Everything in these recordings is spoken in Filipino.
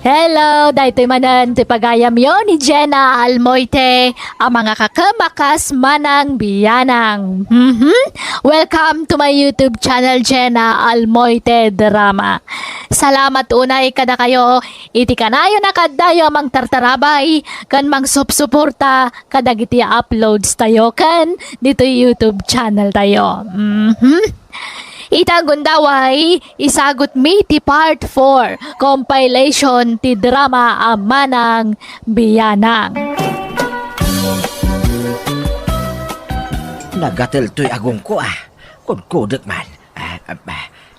Hello, daytoy manan ti pagayam yo ni Jenna Almoite, ang mga kakamakas manang biyanang. Welcome to my YouTube channel, Jenna Almoite Drama. Salamat unay kada kayo, iti kanayo na kadayo mang tartarabay, kan mang supsuporta, kadagiti uploads tayo kan dito YouTube channel tayo. Ita gundaway, isagot mi ti part 4, compilation ti drama Amanang Biyanang. Nagatil to'y agong ko Kudkudik man.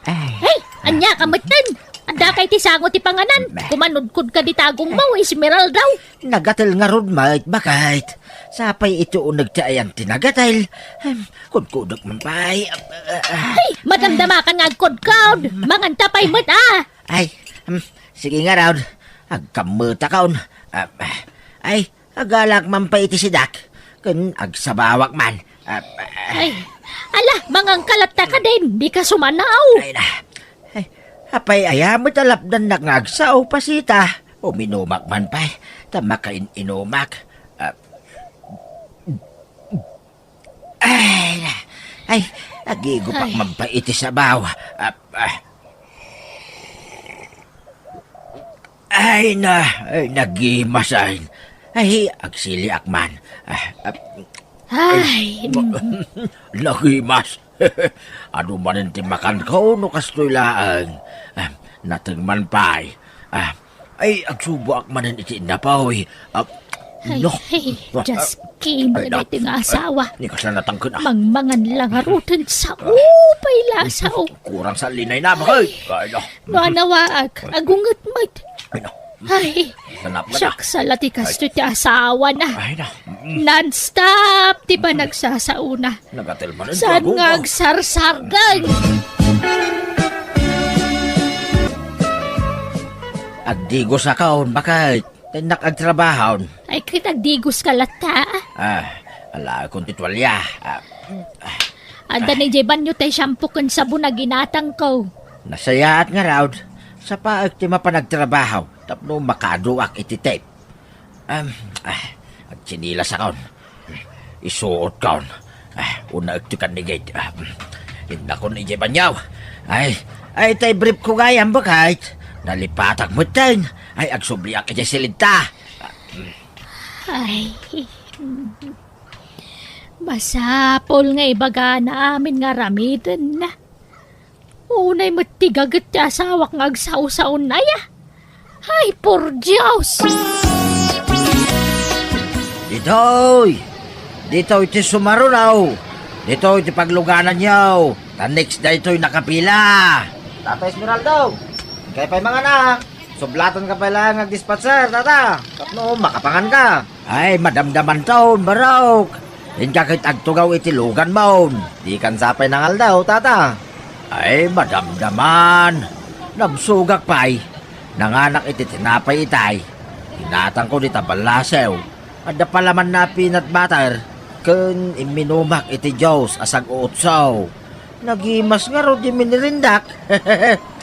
Hey, anya kamatan. Anda kay ti sango ti panganan. Kumanudkud ka di tagong mo, Esmeralda daw. Nagatil nga rod mait bakit? Sapay ito nagtaayan tinagatil. Kudkudik man pa'y. Hey, madamdama ka nga agkod-kod. Manganta pa'y mat Ay, sige nga raw. Agkamuta kaon. Ay, agalak man pa iti sidak. Kun agsabawak man. Ay, ala, mangang kalata ka din. Di ka sumanaw. Ay na. Apay ayamot alapdan na ngagsaw pasita. O minumak man pa. Tamakain inumak. Ay, agigupak man pa iti sabaw. Ay, nagimasain. Ay, agsiliak man. Ay, Nagimas. Ano man ang timakan ko no kastoy laang. Natang man pa'y. Ay, agsubo ak manan iti napaw. No. hey, just came na ito nga asawa. Ni kasanatang ko na. Mangmangan lang harutan sa upay lasaw. Kurang sa linay na ba? Ay, no. No anawaag, agungat mat. Ay, no. Ay, Sanap na. siyak sa lati kasto ti asawa na. Ay, no. Non-stop, di ba nagsasauna? Nagatil man ang Saan drago nga ko. agsarsargan? Agdigo sa kaon, bakit? Tinak agtrabahon. Ay, kitagdigos ka lata. Ala akong titwalya. Anda ni Jeban nyo tayo shampoo kan sabon na ginatang ko. Nasayaat nga raw. Sa paag ti mapanagtrabaho, tapno makaduak iti tape. Agsinila sa kaon. Isuot kaon. Una agtikan ni gate. Hinda ko ni Jebanyaw. Ay, tay brief ko gayam bakit? Nalipatak mo tayo. Ay, agsubliak iti silita. Ay, masapol nga ibaga na amin nga ramidan na. Unay matigagat ti asawak nga agsaw-saon na ya. Ay, por Diyos! Dito'y ti sumarunaw. Dito'y ti pagluganan niyo. Next day to'y nakapila. Tata Esmeralda, kaya pa'y mga anak. Sublatan ka pala ng dispatcher, tata. Tapno, makapangan ka. Ay, madamdaman taon, barok. Hinkakit agtugaw iti lugan maun. Di kan sapay ng aldaw, tata. Ay, madamdaman. Nabsugak pa'y. Nanganak iti tinapay itay. Hinatang ko di tabalasew. Adda palaman na peanut butter. Kun iminumak iti Diyos asag utsaw. Nagimas nga ro di minirindak.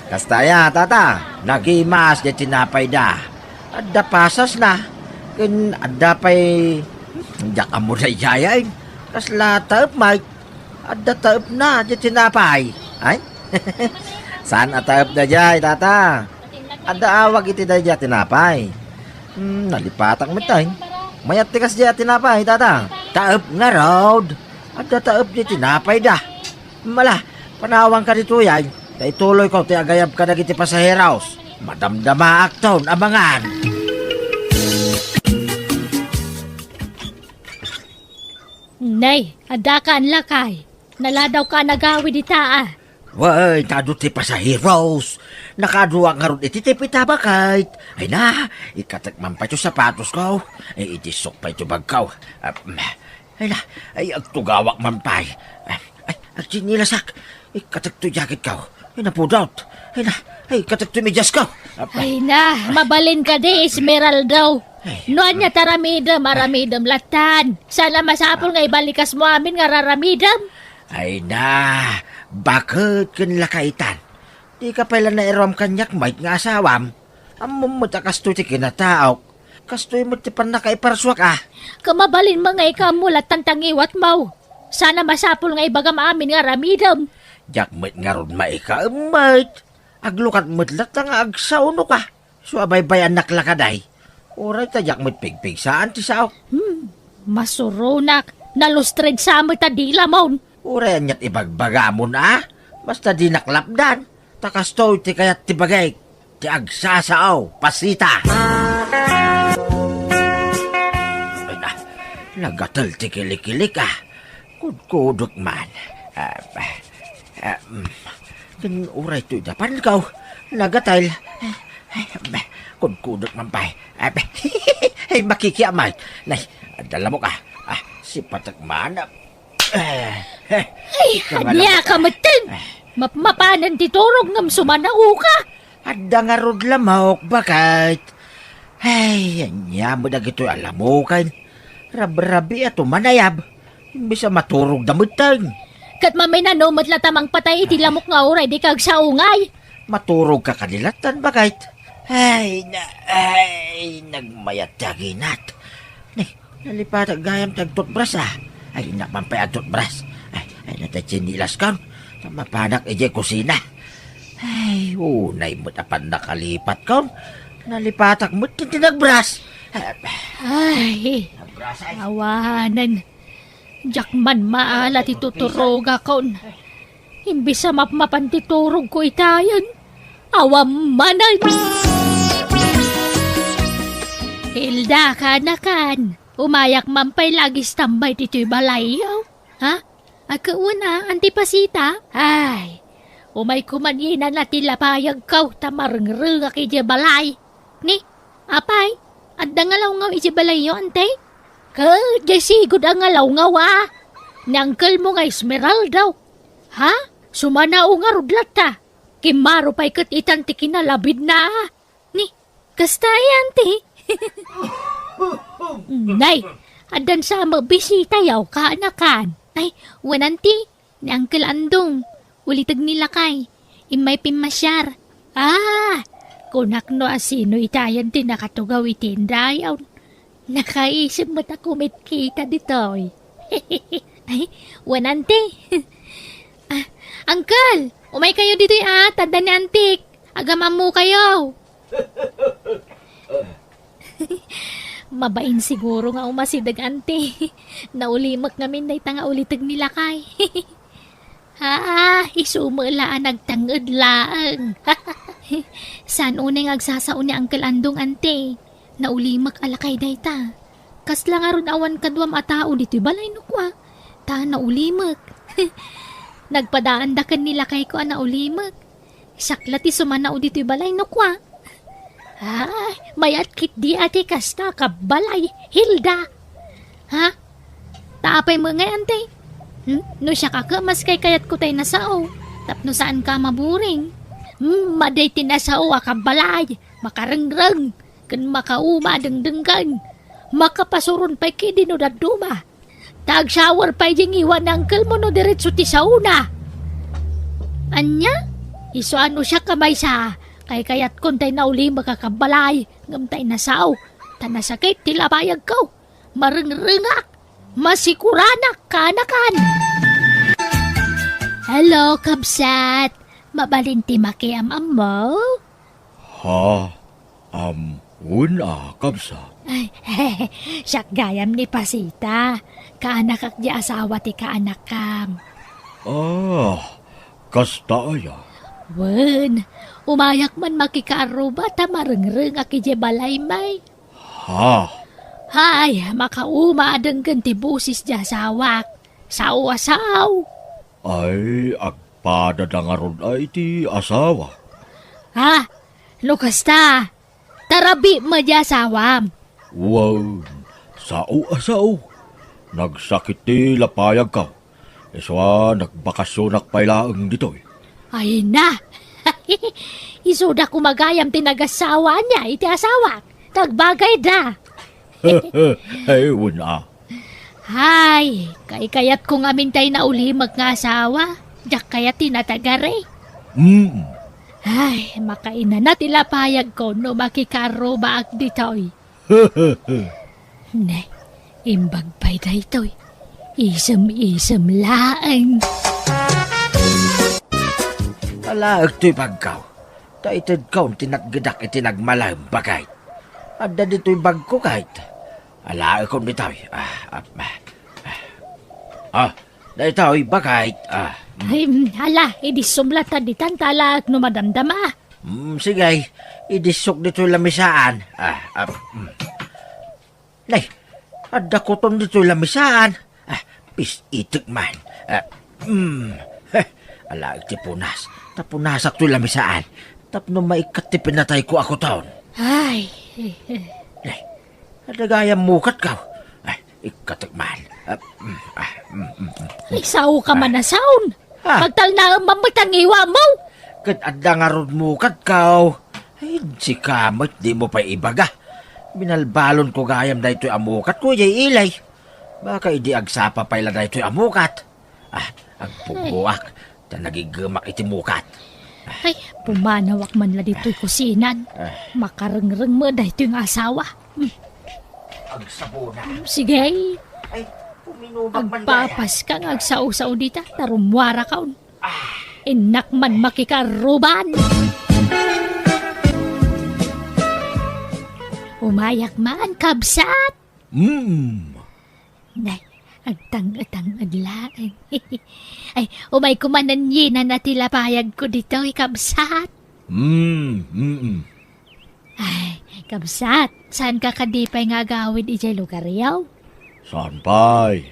Kastaya, tata. Nagimas di tinapay da. Adda pasas na. Kun adda pa'y... Diyak amo na ijayay. Kasla taep, Mike. Adda taep na di tinapay. Ay? Saan ataep na jay, tata? Adda awag iti da jay tinapay. Nalipatak mo tayo. Mayat tikas jay tinapay, tata. Taep nga road. Adda taep di tinapay da. Mala, panawang ka dito yay. Tay tuloy ko, ti agayab ka na iti pasaheraos. Madamdama akton, abangan. Nay, ada ka ang lakay. Naladaw ka nagawi di taa. Way, tado ti pasaheros. Nakaduwa nga ron iti tipita bakit? Ay na, ikatakman pa ito sapatos ko. Ay itisok pa ito bagkaw. Ay na, ay agtugawak man pa. Ay, agchinilasak. Ikatakto jacket ka. Ay napudot. Ay na, ay ikatakto medyas ka. Ay na, mabalin ka di, Esmeralda. Noan niya taramidam, aramidam latan. Sana masapol nga ibalikas mo amin nga raramidam. Ay na, bakit kanila kaitan? Di ka pala na irom kanyak mait nga asawam. Amo mo ta kastoy ti kinataok. Kastoy mo ti panakaiparswak ah. Kamabalin mga ikamulat tantangiwat mau. Sana masapul nga ibagam amin nga ramidam. Jak met nga ron maikaamait. Aglukat mo't lata nga agsauno ka. So abay-bay anak lakaday. Oray ta jak met pigpig saan ti sao. Masurunak. Nalustred sa amoy tadila maun. Oray anyat ibagbagamon ah. Basta di naklapdan. Takastoy ti kayat ti bagay. Ti agsasaaw. Pasita. Ay na. Nagatal ti kilik-kilik ah. Kudkudok man. Kan oray to dapan ikaw. Nagatal. Kudkudok man pa. Ay makikiamay. Nay, dala mo ka. Si Patak man. Ay, hadya ka matin. Mapanan titurog ngam sumanao ka. Adda nga rod lamok, bakit? Ay, anya mo na gito alam mo kan. Rab-rabi ato manayab. Bisa maturog damutan. Kat mamay na no, matlatamang patay iti lamok nga oray, di kag saungay. Maturog ka kanilatan, bakit? Ay, nagmayat taginat. Nalipat ang gayam tag toothbrush ah. Ay, nakmampay ang toothbrush. Ay, natachinilas ka. Mapanak ije kusina. Ay, unay mo tapan nakalipat ka. Nalipatak mo tinagbrush. Ay, awanan. Jakman maalat ituturog akon. Imbis sa mapantiturog ko itayan. Awam manan. Hilda kanakan. Umayak mampay lagi tambay dito'y balayaw. Ha? Agkauna, antipasita? Ay, umay kumanina na tilapayag kaw tamarang-rang aki di balay. Ni, apay, adda nga law iti balayo, ante? Ka, di sigod ang ngalaw nga wa. Nangkal mo nga Esmeralda. Ha? Sumanao nga rudlata. Kimaro pa'y kat itanti kinalabid na. Ni, kastay, ante? Nay, adan sa magbisita yaw ka anakan. Ay, wananti, ni Uncle Andong. Ulitag nila kay, imay pimasyar. Kunak no asino itayan din nakatugaw itinda yaw. Nakaisip mo ta kumit kita dito. Ay, wananti. Uncle, umay kayo dito tanda ni antik. Agaman mo kayo. Mabain siguro nga umasidag ante. Naulimak namin na itanga ulitag nila kay. Isumulaan nagtangad laang. Saan unay agsasaon ni Uncle Andong ante? Naulimak alakay dayta. Kasla nga ron awan kadwam atao dito'y balay nukwa. Ta naulimak. Nagpadaan da kan nila kay ko naulimak. Saklati sumanao dito'y balay nukwa. Mayat kit di ate kasta kabalay, Hilda. Ha? Taapay mo ngay ante. No siya kakamas kay kayat ko tayo nasao. Tapno saan ka maburing. Maday tinasao kabalay, makarengreng. Kan makauma dengdenggan. Makapasuron pa'y kidinudaduma. Tag-shower pa'y jing iwan ng uncle mo no diretso ti sauna. Anya? Iso ano siya kamay sa... Kay kayat kontay na uli makakabalay, ngamtay na sao, tanasakit tilabayag ko, marengrengak, masikuranak kanakan. Hello, kabsat, mabalinti makiamam mo? Una, kabsat. Ay, siyak gayam ni Pasita, kaanak ak di asawa ti kaanak kam. Kasta aya. Wen, umayak man makikaruba ta marengreng aki je balay may. Hay, makauma adeng ganti busis ja sawak. Saw-asaw. Ay, agpadadangaron ay ti asawa. Lukasta. Tarabi mo ja sawam. Wow, sao-asaw. Nagsakit ti lapayag ka. Iswa, nagbakasyonak pailaang dito'y. Ay na. Isuda kumagayam tinagasawa niya iti asawa. Tagbagay da. Ay, una. Hay, kayat ko nga mintay na ulimag nga asawa. Diyak kaya tinatagare. Ay, makaina na tila payag ko no makikaro baak ditoy. Ne, imbag pa'y daytoy. Isam-isam laang. Alaag to'y pagkaw. Taitid kaw tinaggadak itinagmalang bagay. Ada dito'y bag ko kahit. Alaag ko dito'y. Dito'y bagay. Ay, hala, idisumlatan di tantalaak no madamdama. Sige, idisok dito'y lamisaan. Nay, ada ko ton dito'y lamisaan. Pis itik man. Alaag ti punas. Tapunasak to'y lamisaan. Tapno maikat ti pinatay ko ako taon. Ay, Nay, adagayang mukat ka. Ikatikman. ay sao ka man na saon. Ha? Pagtal na mamatangiwa mo. Kat adda nga rod mukat ka. Ay, si kamot, di mo pa ibaga. Binalbalon ko gayam da ito'y amukat ko, jay ilay. Baka idi agsapa pa ila da ito'y amukat. Ang pubuak, ta nagigamak iti mukat. Ay, pumanawak man la dito'y kusinan. Makarengreng mo dahito yung asawa. Ang sabuna. Sige, Ay, puminubag man daya. agpapas ka nga agsaw-saw dita. Tarumwara ka. Inak man makikaruban. Umayak man, kabsat. Nay, agtang-atang adlaan. Ay, umay kumanan yina na tila payag ko dito, kabsat. Ay, kabsat, saan ka kadipay nga gawid ijay lugar yaw? Saan pa'y?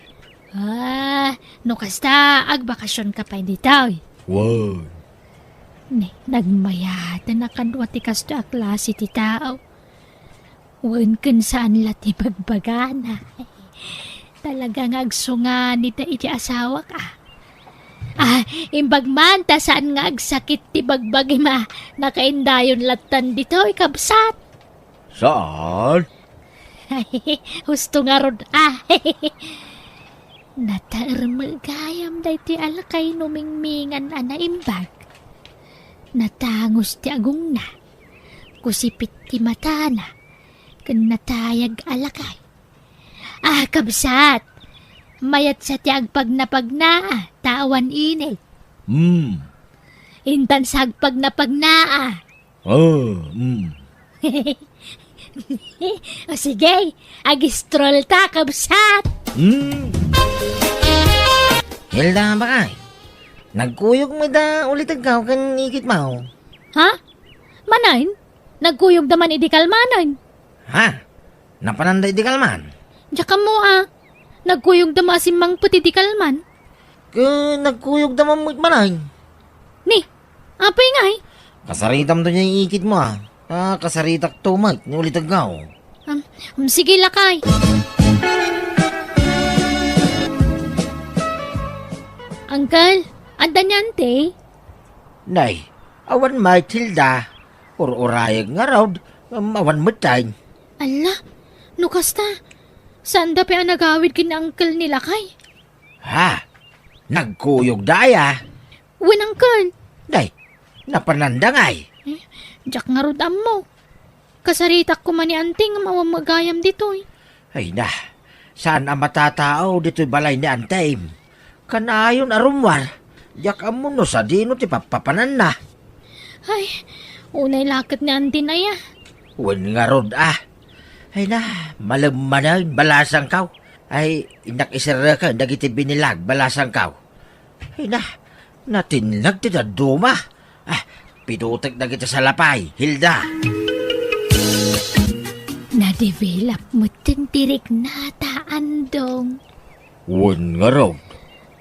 No kasta, agbakasyon ka pa dito. Wow. Nagmayatan na kanwa ti kasto a klase ti tao. Wan kun saan lati bagbagana. Talagang agsungan nita iti asawa ka. Imbag man ta saan nga agsakit ti bagbagi ma. Nakaindayon latan dito ikabsat. Saan? Husto nga rod. Nataarmagayam da iti alakay numingmingan ana imbag. Natangos ti agong na. Kusipit ti mata na. Kan natayag alakay. Kabsat. Mayat sa ti agpag na tawan init. Intan sa agpag na O sige, agistrol ta, kabsat. Hilda ba kay? Nagkuyog mo da ulit ikaw kan ikit mo. Ha? Manain? Nagkuyog daman idi kalmanan. Ha? Napananda di kalman? Diyan mo nagkuyog daman asimang puti di kalman. Nagkuyog da mamut manay. Ni, apay nga Kasaritam to niya yung ikit mo kasaritak tumat ni ulit ikaw. Sige lakay. Uncle, anda niyan te? Nay, awan may Hilda. Urayag nga raw, awan matay. Ala, nukasta. Saan da pa ang nagawid kin uncle nila kay? Ha? Nagkuyog daya. Win uncle. Day, napananda ngay. Diyak nga rodam mo. Kasaritak ko man ni anting mawamagayam dito Ay na, saan ang matatao dito'y balay ni Antay? Kanayon arumwar, yak amuno sa dino ti papapanan na. Ay, unay lakit ni antin na ya. Wen nga rod Ay na, malamanayin balasang kaw. Ay, inakisara ka, dagiti binilag balasang kaw. Ay na, natinlag ti daduma. Pidutek na kita sa lapay, Hilda. Na-develop mo tintirik na taandong. Wan nga raw.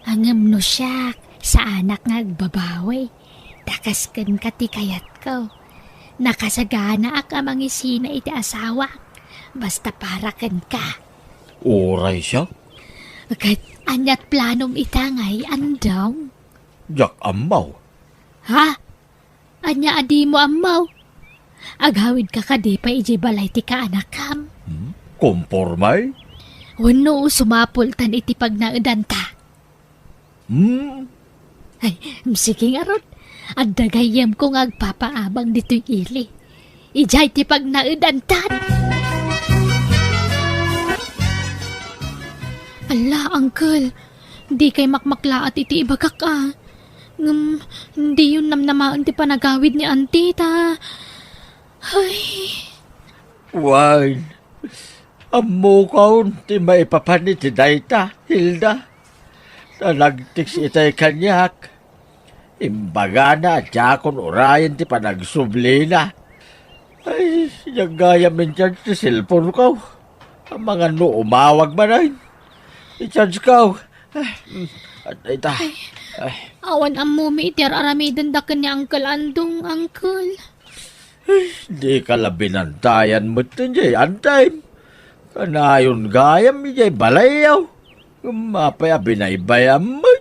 Angam no siya sa anak nga agbabawi. Takaskan ka ti kayat ko. Nakasagana ak amang isina iti asawa. Basta para kan ka. Oray siya? Agad anyat planom itangay andong. Jak amaw. Ha? Anya adi mo amaw. Agawid ka kadi pa iji balay ti ka anakam. Kompormay? Wano sumapultan iti pag naudan ta. Ay, sige nga rod. At dagayam kong agpapaabang dito'y ili. Ijay ti pag naudantan. Ala, uncle. Di kay makmakla at iti ibagak hindi yun namnamaan ti panagawid ni auntie ta. Ay, Wine. Amo kaon ti maipapanit ti dayta, Hilda. Nalagtiks itay kanyak. Imbaga na, tiyakon orayan ti panagsubli na. Ay, gaya min charge ti cellphone ko. Ang mga no umawag man ay. I-charge ko. At ita. Ay, awan ang mumi iti aramidan da ni Uncle Andong, uncle. di ka labinantayan mo ito jay antay. Kanayon gayam jay balayaw. Mapaya binaybayam mo.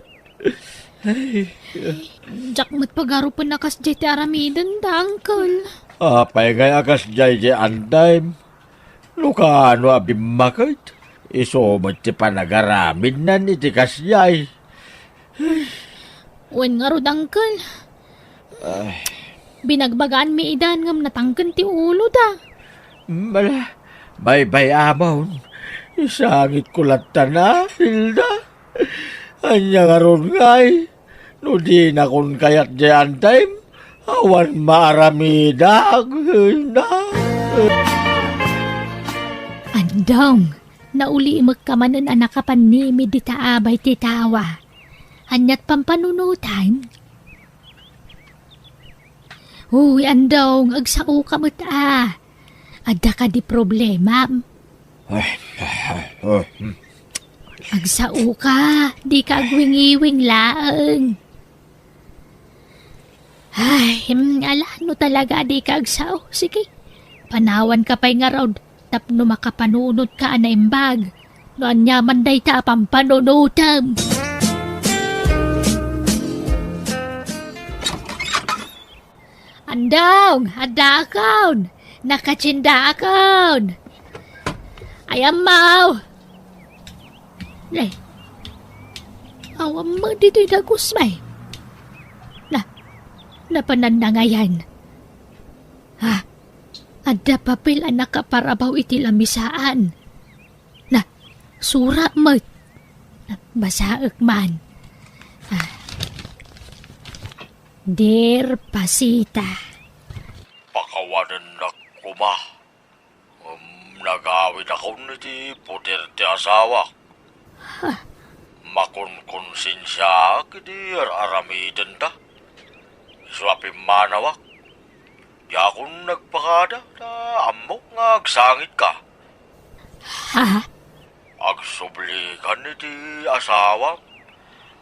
Jak mo't pagaro pa nakas jay ti aramidan da, uncle. Apay kaya kas jay antay. Lukano abimakit. Isomot ti panagaramid na ni ti kasyay. Wen nga rod, uncle. Binagbagaan mi idan ngam natangken ti ulo da. Mala, bay-bay amon. Isangit ko lata na, Hilda. Anya nga ron ngay. No di na kon kayat diyan time. Awan maramida. Hilda. Andong, nauli magkamanon anak ka panimi di taabay ti tawa. Anyat pampanunutan. Uy, andong, agsao ka mo't Ada ka di problema. Agsao ka, di ka agwing-iwing laang. Ay, ala, no talaga di ka agsao. Sige, panawan ka pa'y nga raw. Tapno makapanunod ka na imbag. No anyaman day ta pampanunutam. Andong, ada akaun. Nakachinda akaun. Ayam mau. Lay. Awam mo dito'y dagus may. Napanandangayan. Ada papel anak kaparabaw iti lamisaan. Sura mo. Basaak man. Dear Pasita. Pakawanan na kuma. Nagawin ako niti putir ti asawa. Makunkonsensya kiti aramidan ta. Swapim manawak. Di akong nagpakada na amo nga agsangit ka. Ha? Agsubli ka niti asawa.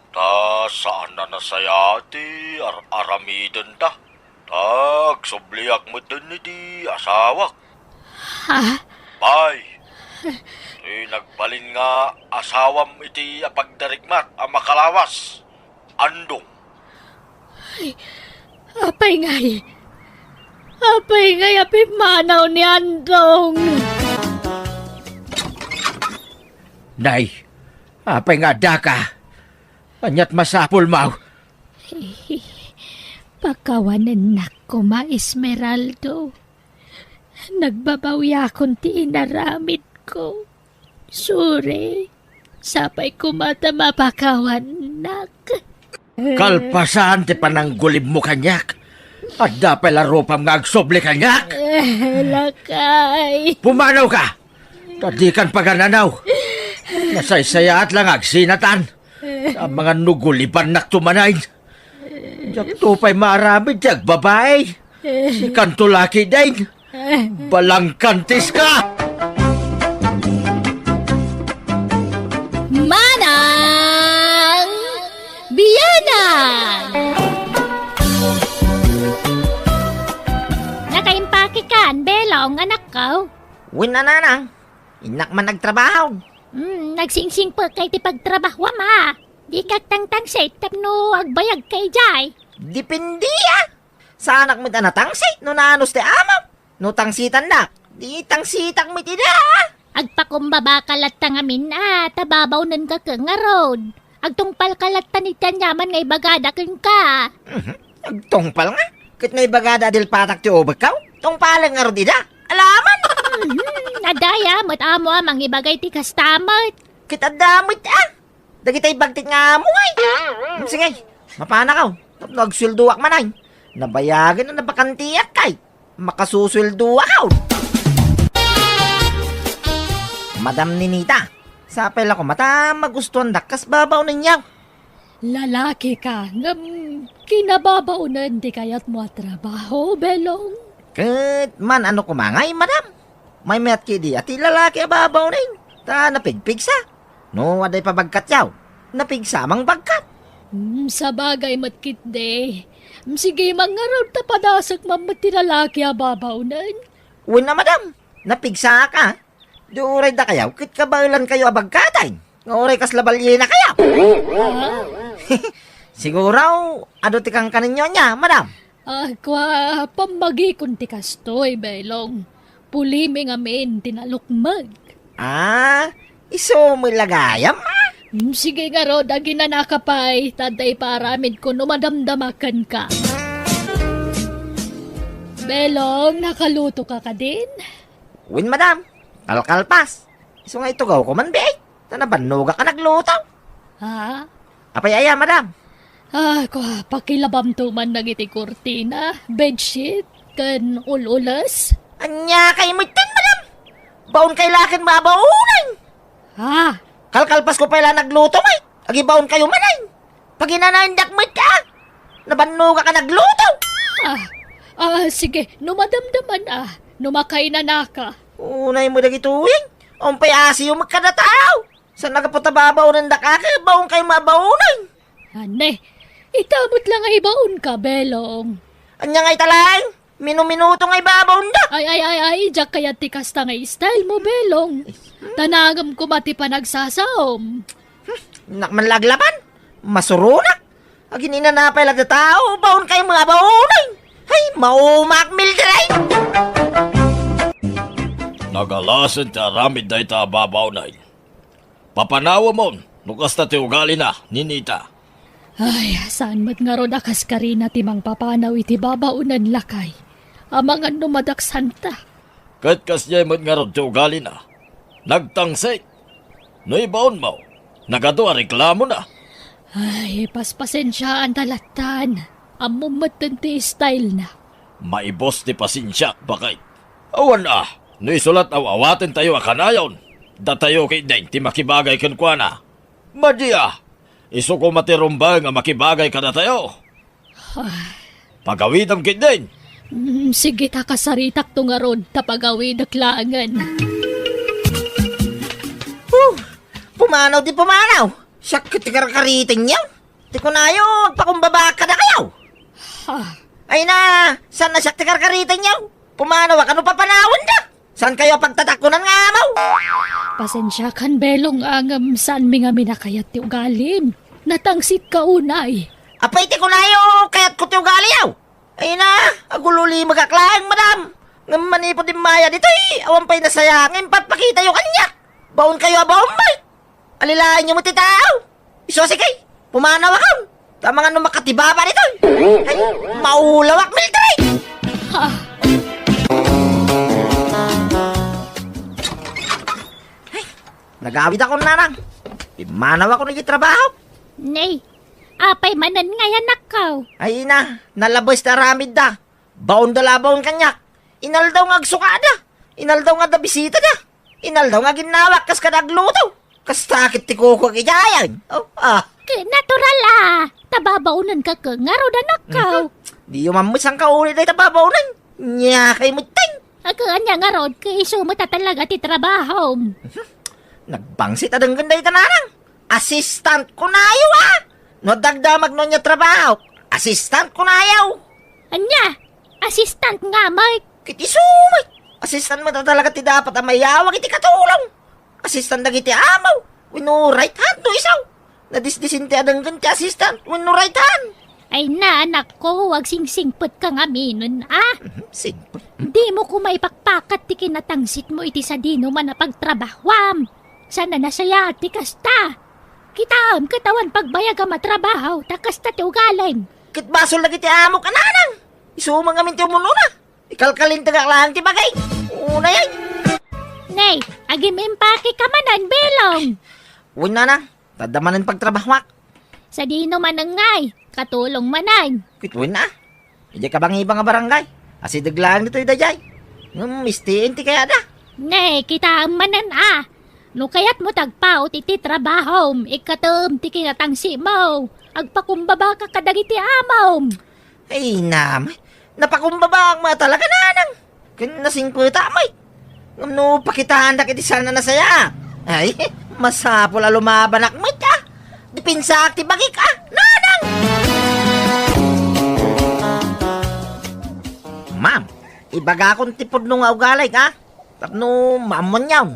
Ta saan na nasaya ti aramidan ta. Ta agsubliak mo din niti asawa. Ha? Bay, nagbalin nga asawam iti apagdarigmat ang makalawas. Andong. Apay ngay. Apay ngay apimanaw ni Andong. Nay, apay nga daka. Anyat masapul mau. Pakawanan na ko, Ma Esmeraldo. Nagbabawi akong ti inaramid ko. Sorry. Sapay ko mata mapakawanak. Kalpasan ti pananggulib mo kanyak. At dapat larupam nga agsoble kanyak. Lakay. Pumanaw ka. Tadikan pagananaw. Nasaysaya at lang agsinatan. Ang mga nuguliban na tumanay. Diyak tupay maramid diyak babae. Si kantulaki din. Balang kantis ka. Manang Biyanang! Nakaimpake ka, Bella, ang anak ko. Win na nanang. Inak man nagtrabaho. Nagsingsing pa kay ti pagtrabaho, ma. Di kagtangtang sa tapno agbayag kay Jai. Dipindi Sa anak mo tanatangsit no nanos ti amaw. No tangsitan na. Di tangsitak mo ti da. Agpakumbaba kalat tangamin tababaw nun ka nga road. Agtungpal kalat tanitan yaman ngay bagada kin ka. Agtongpal nga. Kit nga ibagada adil patak ti obakaw. Tongpalan nga ro dida. Alaman. Nadaya, amo amang ibagay ti kastamot. Kit adamit Dagitay bagtit nga mo ay. Sige, mapana kaw. Nagsulduwak man ay. Nabayagan na nabakantiyak kay. Makasusulduwak kaw. Madam Ninita, sapay lang ko mata magustuhan dakas babaw ninyaw. Lalaki ka, kinababaunan di kaya't mo trabaho, Belong. Kat man ano kumangay, madam. May met kidi at lalaki ababaw rin. Ta napigpig sa. No, aday pa bagkat yaw. Napigsa mang bagkat. Sa bagay matkit de. Sige, mangarod ta padasak mamati lalaki ababaunan. Uy na madam, napigsa ka. Duray da kayaw, kit kabalan kayo abagkatay. Ngoray kas labalye na kayaw. Siguro, ado tikang kaninyo niya, madam. Kwa pambagi kunti kastoy, Belong. Pulimi nga men tinalukmag. Iso mo lagayam. Sige nga ro, dagi na nakapay. Taday paramid ko numadamdamakan ka. Belong, nakaluto ka din? Win, madam. Kalkalpas. Iso nga ito gaw ko man, be. Tanabanuga ka naglutaw. Ha? Apay aya, madam. Kwa pakilabam to man nagiti kurtina, bedsheet, kan ululas. Anya kay mo itin, madam. Baon kay lakin mabaunan. Ha? Kalkalpas ko pala nagluto, may. Agibaon kayo manay. Pag inanandak mo ita, nabanuga ka nagluto. Sige, numadamdaman numakay na naka. Unay mo dagituwing. Umpay asi yung magkadataw. Sa nagaputababaw ng dakaka, baon kayo mabaunan. Ane, itamot lang ay baon ka, Belong. Anya ngay talay, minuminuto ngay babaw da. Ay, jak kaya tikas ta ngay style mo, Belong. Tanagam ko mati pa nagsasaom. Nakmanlaglaban, masurunak. Agin inanapay lang na tao, baon kayo mga baonan. Ay, maumak mildiray. Nagalasan ta ramid day ta babaw na. Papanawa mo, nukas ta ti ugali na, Ninita. Ay, saan mat nga ron akas ka rin na timang papanaw iti babaunan lakay. Amangan numadaksan ta. Kahit kasya mo nga ron ti ugali na. Nagtangsay. No ibaon mo, nagadua reklamo na. Ay, paspasensyaan talatan. Amumatan ti style na. Maibos ti pasensya, bakit? Awan no isulat awawatin tayo akanayon. Datayo kay Deng ti makibagay kan kwa na. Madya, iso ko matirumbang nga makibagay ka na tayo. Pagawidam kay Deng. Sige ta kasaritak to nga rod tapagawid aklangan. Pumanaw di pumanaw. Siya kitikarkariting niya. Di ko na yun, pakumbaba ka na kayo. Ay na, saan na siya tikarkariting niya? Pumanaw ka, ano papanawan na? Saan kayo pagtatakunan nga amaw? Pasensya kan Belong angam saan mi nga minakayat ti ugalim. Natangsit ka unay. Apay ti ko na yun, kaya't ko ti ugali yaw. Ay na, agululi magaklaan, madam. Ngaman ipo din maya dito awan pa'y nasayangin, papakita yung kanyak. Baon kayo abaon bay. Alilain niyo mo ti tao. Iso sige, pumanaw ako. Tama nga nung makatibaba nito. Ay, maulawak military. Nagawid ako nanang. Imanaw ako nagtitrabaho. Nay, apay manan nga yanak kaw. Ay na, nalabas na ramid da. Baon da labaon kanyak. Inal daw nga agsukada. Inal daw nga da bisita da. Inal daw nga ginawak kas kadagluto. Kas takit ti kuko kijayan. Natural tababaunan ka ka nga ro danak kaw. Di yung mamus ang kaulit ay tababaunan. Nya kay muting. Anya nga rod kay iso mo tatalaga ti trabaho. Nagbangsit adang ganda itanarang. Assistant ko na ayaw No dagdamag no niya trabaho. Assistant ko na ayaw. Anya, assistant nga Mike. Kiti sumay. Assistant mo talaga ti dapat ang mayawag iti katulong. Assistant na iti amaw. Wino right hand no isaw. Nadisdisin ti adang ganti assistant. Wino right hand. Ay na anak ko, wag singsingpot ka nga minon Simple. Di mo ko maipakpakat ti kinatangsit mo iti sa dino man na pagtrabahwam. Sana nasaya ti kasta. Kitaam katawan pagbayag ang matrabaho, takasta ti ugaling. Kit basol lagi ti amo ka nanang. Isumang amin ti umuno na. Ikalkalin tagak lang ti bagay. Una yan. Nay, agim impake ka manan belong. Uy nanang, tadamanan pagtrabahwak. Sa dino manangay, katulong manan. Kitwin na. Ijay ka bang ibang barangay? Asidag lang dito idajay. Mistiin ti kaya da. Nay, kita ang manan No kayat mo tagpaw iti trabaho, ikatom ti kinatangsi mo. Agpakumbaba ka kadagiti amaw. Ay namay, napakumbaba ang mga talaga nanang. Kinasing po tamay. No, pakitaan da kiti sana na saya. Ay, masapol a lumaban akmit Dipinsa ti bagik nanang. Ma'am, ibaga akong tipod nung augalay Tapno, mamon yaw.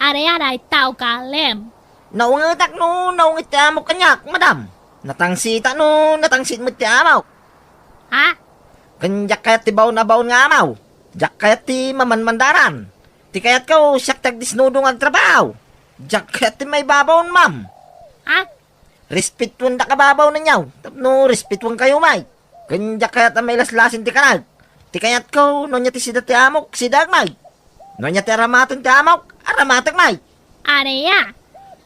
Are-aray tao kalem. Naungitak no, naungit ti amok kanyak, madam. Natangsita no, natangsit mo ti amaw. Kanyak kayat ti baon na baon nga amaw. Jak kayat ti mamanmandaran. Ti kayat ko, siyak tagdisnudong agtrabaho. Jak kayat ti may babaon, ma'am. Respetwan da kababaw na nyaw. Tapno, respetwan kayo, may. Kanyak kayat ang may laslasin ti kanal. Ti kayat ko, no niya ti sida ti amok, sidag, may. No niya ti aramaton ti amok, aramatak, may. Areya.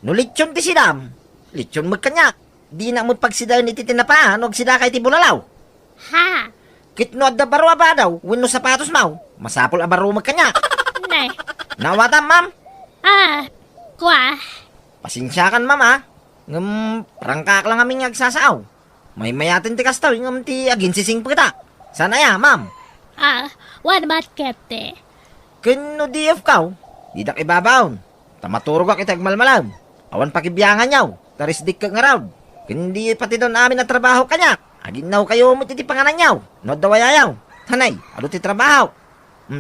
No litsyon ti sidam. Litsyon magkanyak. Di na mo pagsidayon iti tinapaan, no sida kay ti bulalaw. Kitno adda baro abadaw, wenno sapatos maw. Masapol abaro magkanyak. Nay. Nawatam, ma'am. Kwa. Pasensya kan, ma'am, prangkak lang aming agsasaaw. May mayatin ti kastaw, yung ti aginsising pagkita. Sana ya, ma'am. What about kete? Kino DF kaw, di dak ibabaon. Tamaturog ka kitag malmalam. Awan pakibiyangan yaw, tarisdik ka nga raw. Hindi pati doon amin na trabaho kanya. Aginaw kayo mo ti panganan yaw. No dawayayaw. Hanay, ado ti trabaho.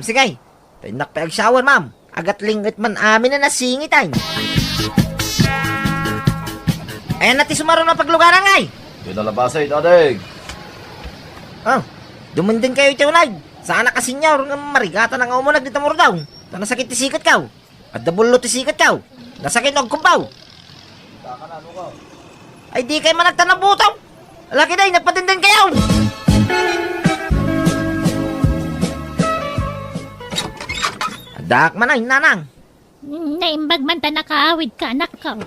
Sige, tindak pa ag-shower, ma'am. Agat lingit man amin na nasingit ay. Ayan na ti sumaro na paglugaran ngay. Pinalabasay, dadig. Dumundin kayo iti unay. Sana ka senyor, nga marigata na nga umunag dito mo daw. Nasakit ti sikat kaw. At dabulo ti sikat kaw. Nasakit og kumpaw. Ay di kayo managtanabutaw. Laki na, nagpatindan kayo. Adak man ay, nanang. Naimbag man ta nakaawid ka, anak ko.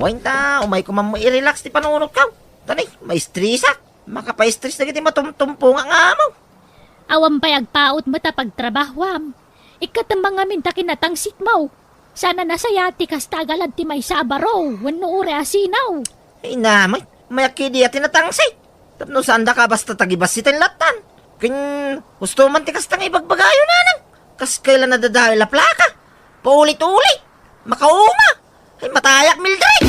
Wain ta, umay ko man i-relax ti panunod kaw. Tanay, may stressak. Makapa-stress na kiti matumtumpo nga nga mo. Awam payagpaot mo ta pagtrabahwam. Ikatambang amin ta kinatangsit mo. Sana nasayati kas tagalad ti may sabaro. Wano ure asinaw. Ay namay, mayaki di ati natangsit. Tapno saan da ka basta tagibas sitin latan. Kin gusto man ti kas tang ibagbagayo nanang. Kas kailan nadadahay la plaka. Paulit-ulit. Makauma. Ay matayak Mildred.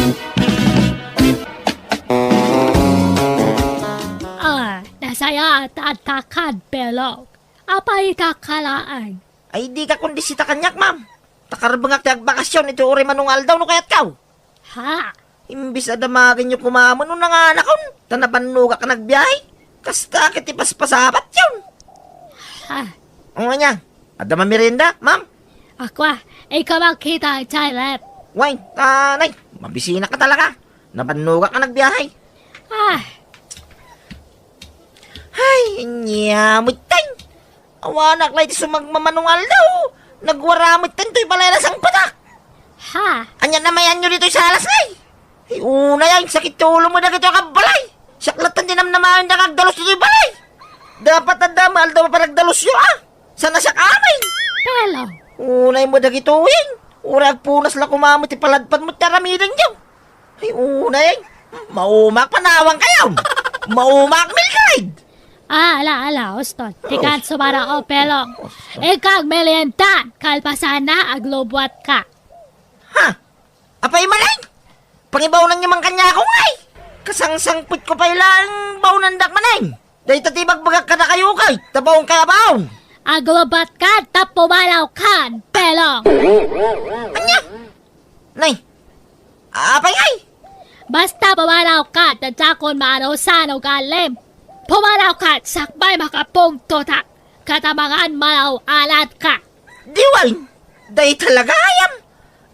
Nasaya at takad belog. Apay kakalaan. Ay di ka kundi sita kanyak, ma'am. Takarbangak ti agbakasyon ito uri manungal daw no kayat kaw. Imbis adamagin nyo kumamon nung nanganakon. Tanabanuga ka nagbiyahe. Kasta kiti paspasabat yun. Ang nga adama merienda, ma'am. Akwa, ikaw makita ang toilet. Wait, tanay, mabisina ka talaga. Nabanuga ka nagbiyahe. Ay, nyamit tayo. Awanak lang iti sumagmamanungal daw. Nagwaramit tayo ito'y balayalas ang patak. Anya namayan nyo dito'y salas ngay. Ay, una yan, sakit tulo mo na kito kabalay. Saklatan din naman na kagdalos dito'y balay. Dapat ang mahal daw pa nagdalos yun Sana siya kamay. Pero, unay mo na kito yun. Urag punas lang kumamot ipaladpan mo taramidan nyo. Ay, unay. Maumak panawang kayo. Maumak Mildred. ala, uston. Tikan sumara o pelong. Ikag melientan, kalpasana aglobwat ka. Apay malay. Pangibawnan niyo man kanya ako ngay. Kasangsangpit ko pa ilang bawnan dak manay. Dahil tatibag bagak ka na kayo kay. Tabawang kaya bawon. Aglobat ka, tapumalaw ka, pelong. Anya? Nay. Apay ngay. Basta pumalaw ka, tatakon maano sano galim. Pumalaw ka, sakbay makapong totak. Katamangan malaw alat ka. Diway. Dahil talaga ayam.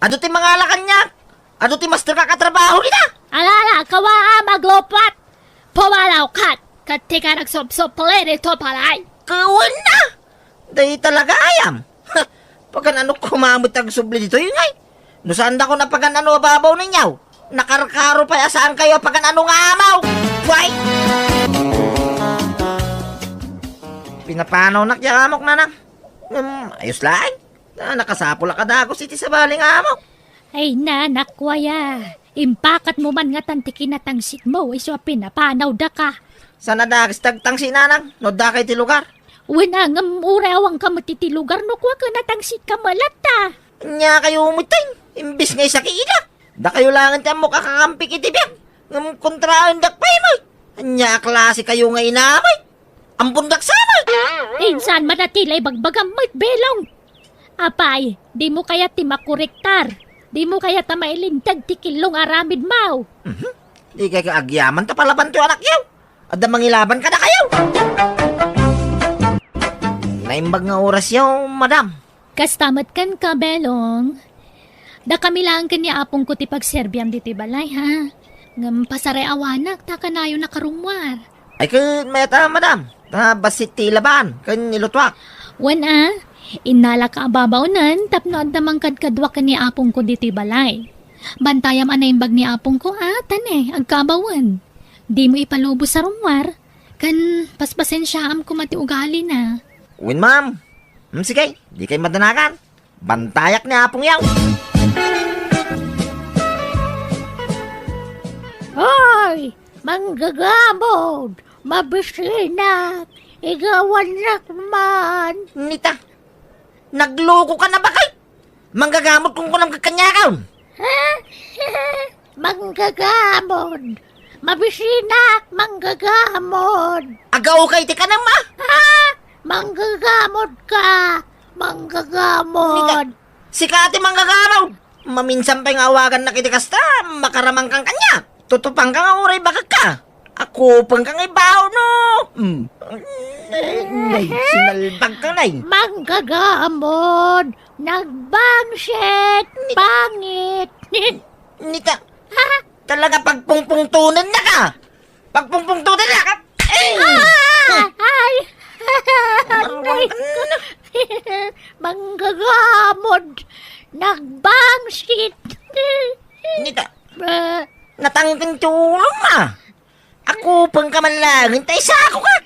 Ano ti mga alakan niya? Ano ti master kakatrabaho nila? Alala, kawaa maglopat. pumalaw kat. Katika nagsop-sop pala ito palay. Kawan na! Day talaga ayam. Pagkan ano kumamot ang subli dito yun ay. No saan da ko na pagkan ano ababaw ninyo? Nakarkaro pa saan kayo pagkan ano nga amaw? Why? Pinapanaw nakyamok na nang. Ayos lang. Nakasapula ka dagos iti sa baling amaw. Ay nanakwaya. Impakat mo man nga tantikin na tangsit mo. Iso pinapanaw da ka. Sana dagos tagtang sinanang. No da kay ti lugar. Wala nga murawang ka matitilugar no kwa ka natangsit ka malata. Nya kayo umutay. Imbis ngay sa kiida. Da kayo langan tiyan mo kakakampik iti biyag. Kontraan dakpay mo. Nya klase kayo nga inamay. Ampun daksamay. Insan manatilay bagbagam mo't belong. Apay, di mo kaya ti makurektar. Di mo kaya ta mailintag ti kilong aramid mau. Di kay kaagyaman ta palaban to anak yaw. Adda mangilaban ka na kayo. Naimbag nga oras yaw, madam. Kastamat kan ka, belong. Da kami lang kan ni apong ko ti pagserbyam diti balay, ha? Ngam pasare awanak, ta kanayo nakarumwar. Ay kun meta, madam. Basit ti laban, kun nilutwak. Wana, inala ka ababawnan, tapno adda mangkadkadwa kan ni apong ko diti balay. Bantayam anaimbag ni apong ko, tane, agkabawan. Di mo ipalubos sa rumwar, kan paspasensyam ko mati ugali na. Win, ma'am. Sige, di kayo madanakan. Bantayak ni apong yaw. Hoy! Manggagamod! Mabisinak! Igawan na man! Nita, nagloko ka na ba kay? Manggagamot kung kunang kakanyakaw. Manggagamod! Mabisinak! Manggagamod! Agaw kay ti ka na ma. Manggagamod ka! Manggagamod! Si Kati manggagamot. Maminsan pa yung awagan na kitikasta, makaramang kang kanya. Tutupang kang auray bakak ka. Ako pang kang ibaw, no? Sinalbag ka na eh. Manggagamod! Nagbangsit! Pangit! Nita, talaga pagpungpungtunan na ka. Pagpungpungtunan na ka. Ay! Aray ko! Manggagamod! Nagbangsit! Nita, natangkang tulong ma. Ako pang kamanlangin, tayo sa ako ka.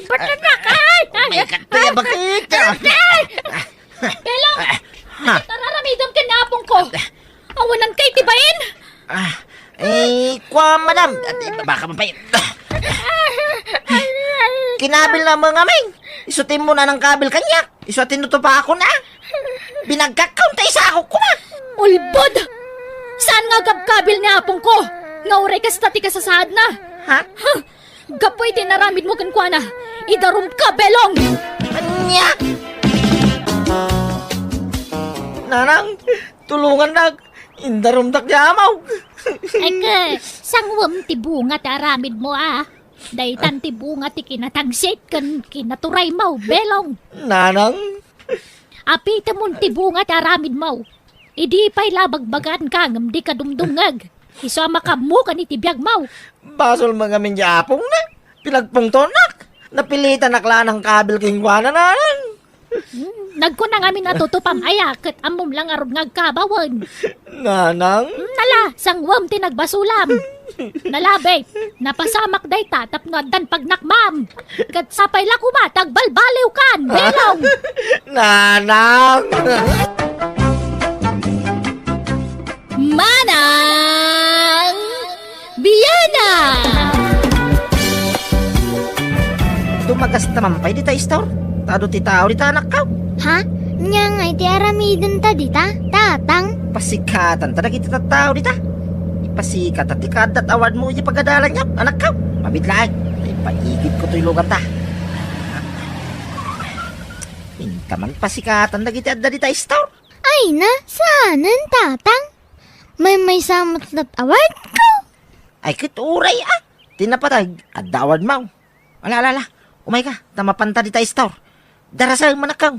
Ba't na ka? May kataya bakit? Belong! Tararamidam ka na apong ko! Awanan kay tibayin! Kwa madam. Baka mapay. Kinabil na mga ming. Isutin mo na ng kabil kanya. Isutin nuto pa ako na. Binagkakaw tayo sa ako ko na. Ulbod! Saan nga gabkabil ni apong ko? Nga uray ka stati ka sa saad na. Ha? Gapoy tinaramid mo kankwa na. Idarum ka, Belong! Anya? Nanang, tulungan nag. Indarumdak yamaw. Eka, sangwam ti bunga ti aramid mo Daytan ti bunga ti kinatangsit kan kinaturay mo, Belong. Nanang? Apita mo ti bunga ti aramid mo. Idi pa'y labagbagan ka ngam di ka dumdungag. Isama ka mo ka ni tibiyag mo. Basol mga minjapong na. Pinagpungtonak. Napilitan nakla ng kabil kingwana nanang. Nagkuna nga min natutupam kat amom lang arod ngagkabawan. Nanang? Nala, sangwam ti nagbasulam. Nalabe, napasamak day tatap no addan pagnakmam. Kat sapay la kumatag balbaliw kan, Belong. Nanang! Manang Biyana! Tumagas tamampay di ta istor. Tado ti tao di ta anak ka. Ha? Nya nga iti aramidon ta dita? Tatang? Pasikatan ta kita tao di ta. Ipasikat at ikadat award mo yung pagkadalan niya, anak ka. Mabitlaan. Ay paigid ko to'y lugar ta. Mintaman pasikatan na kita di ta istor. Ay na, saanan tatang? May samot na award ko? Ay kituray Tinapatag at dawad mo. Ala. Umay ka, tamapanta di ta istor. Darasal manakaw.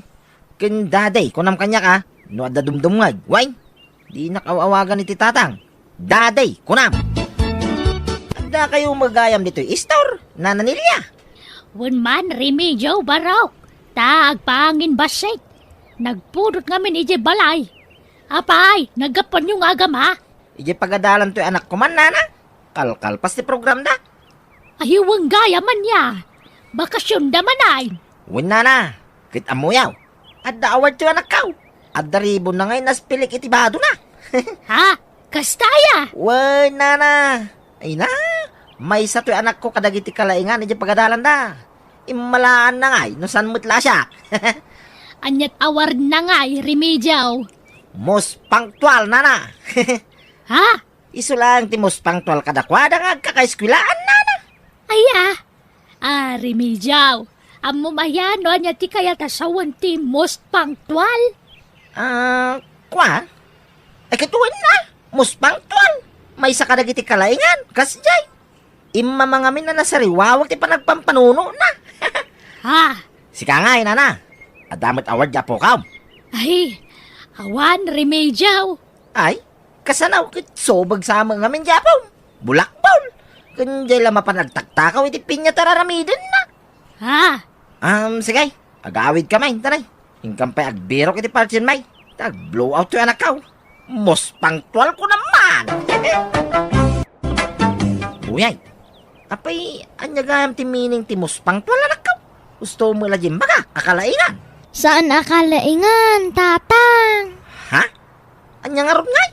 Kin daday, kunam kanya ka, no adda dumdumngag. Why? Di nakawawagan iti tatang. Daday, kunam. Da kayo magayam dito istor, nananilya. Wan man remedyo baraw. Agpangin basit. Nagpudot ngamin ije balay. Apay, naggapan yung agam ha. Ije pagadalan to anak ko man, nana. Kalkal pas ti program da. Ahiwang gaya man ya. Bakasyon da manay. Win nana, kit amuyaw. At daawad to anak kaw. At daribon na ngayon naspilik itibado na. Ha? Kastaya. Win nana. Ay na, may sa to anak ko kadagiti kalaingan ije pagadalan da. Imalaan na ngay, no san mutla siya. Anyat award na nga remedyo. Most punctual, nana. Ha? Iso lang ti most punctual kadakwada nga kakaeskwilaan, nana. Aya. Remedyo. Amo mayano anya ti kaya tasawan ti most punctual. Kwan? Ay katuwan na, most punctual. May sa kadagiti kalaingan, kasjay. Imamangamin na nasariwawag ti panagpampanuno na. Ha? Sika nga, nana. Adamot award ya po kam. Ay, awan remedyo. Ay, kasanaw kit sobag sa mga ngamin japon. Bulakbol. Kunjay lang mapanagtaktakaw iti pinya tararamidin na. Ha? Sige, agawid ka may, taray. Ingkam pa agbiro kiti parchin may. Tag-blow out to anak kaw. Most punctual ko naman. Uyay, apay, anyagayam ti meaning ti most punctual anak kaw. Gusto mo lagim baka, akalainan. Saan akalaingan, tatang? Ha? Anya nga ron ngay?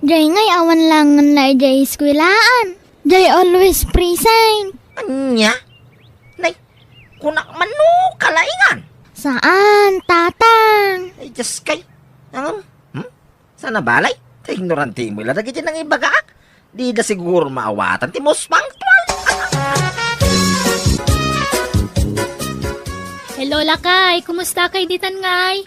Jay ngay awan lang na jay eskwilaan. Jay always present. Anya? Nay, kunak man no, kalaingan. Saan, tatang? Ay, just kay. Sana balay? Ignorante mo lang nagiging ng ibaga. Di na siguro maawatan ti most punctual. Hello lakay, kumusta kay ditan ngay?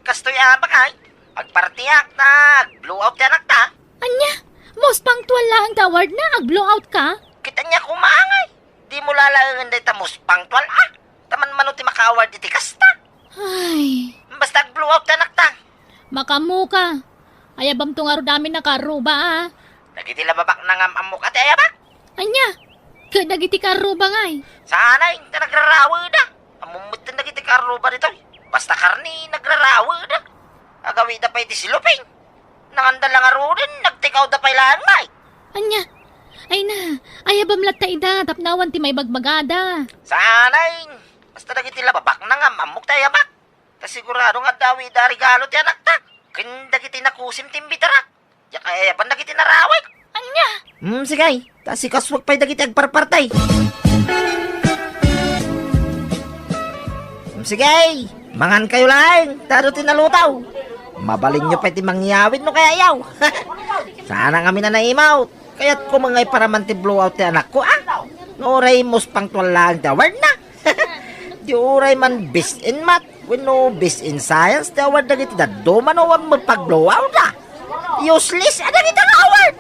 Kastoy ama kay. Agpartiyak na, blow out yan ta. Anya, most punctual lang taward na, ag-blow out ka? Kita niya kumangay. Di mo lalangan day ta most punctual Taman manuti makaward iti kasta. Ay, Basta blow out yan ta. makamu ka. Ayabam tong aro dami nakaruba Nagitila babak na nga amok ati ayabak. Anya, kadagiti karuba ngay. Sana yung nagrarawa na. Amumut na nagiti karuba dito. Basta karni nagrarawa na. Agawi da pa iti silupin. Nanganda lang aro rin, nagtikaw da pa ilaan ngay. Anya, ay na, ayabam latta ida, tapnawan ti may bagbagada. Sana yung basta nagitila babak na nga amok tayo ayabak. Ta sigurado nga dawi da regalo ti anak ta. Kinda kiti nakusim timbitarak. Ya kaya ayaban na kiti naraway. Anya, Sige. Ta si kaswag pa'y dagiti agparpartay. Sige. Mangan kayo lang. Taro tinalutaw. Mabalin nyo pa'y ti mangyawid no kaya yaw. Sana kami na naimaw. Kaya't kumangay para man ti blowout ti anak ko Noray most punctual lang ti award na. Di oray man best in math. When no best in science, the award na giti da man o magpag-blowout Useless, dagiti ang award.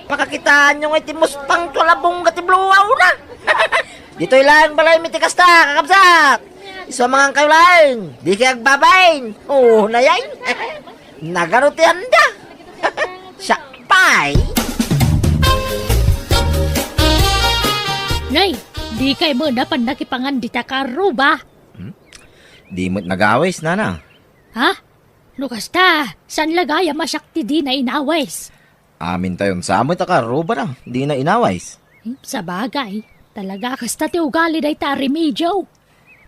Pakakitaan nyo nga iti most punctual abong gati blowout na. Dito'y lang balay mitikas ta, kakabsak. Isa mga kayo lang, di kayo agbabain. Nayay. Nagarutihan da. Siya, pay. nay, di kay mo dapat nakipangan di ta karuba. Di mo't nagawis, nana. Ha? Lukas ta, san lagaya masyakti di na inawais? Amin tayon sa amoy takaruba na. Di na inawais. Sa bagay, talaga kasta ti ugali day ta remedyo.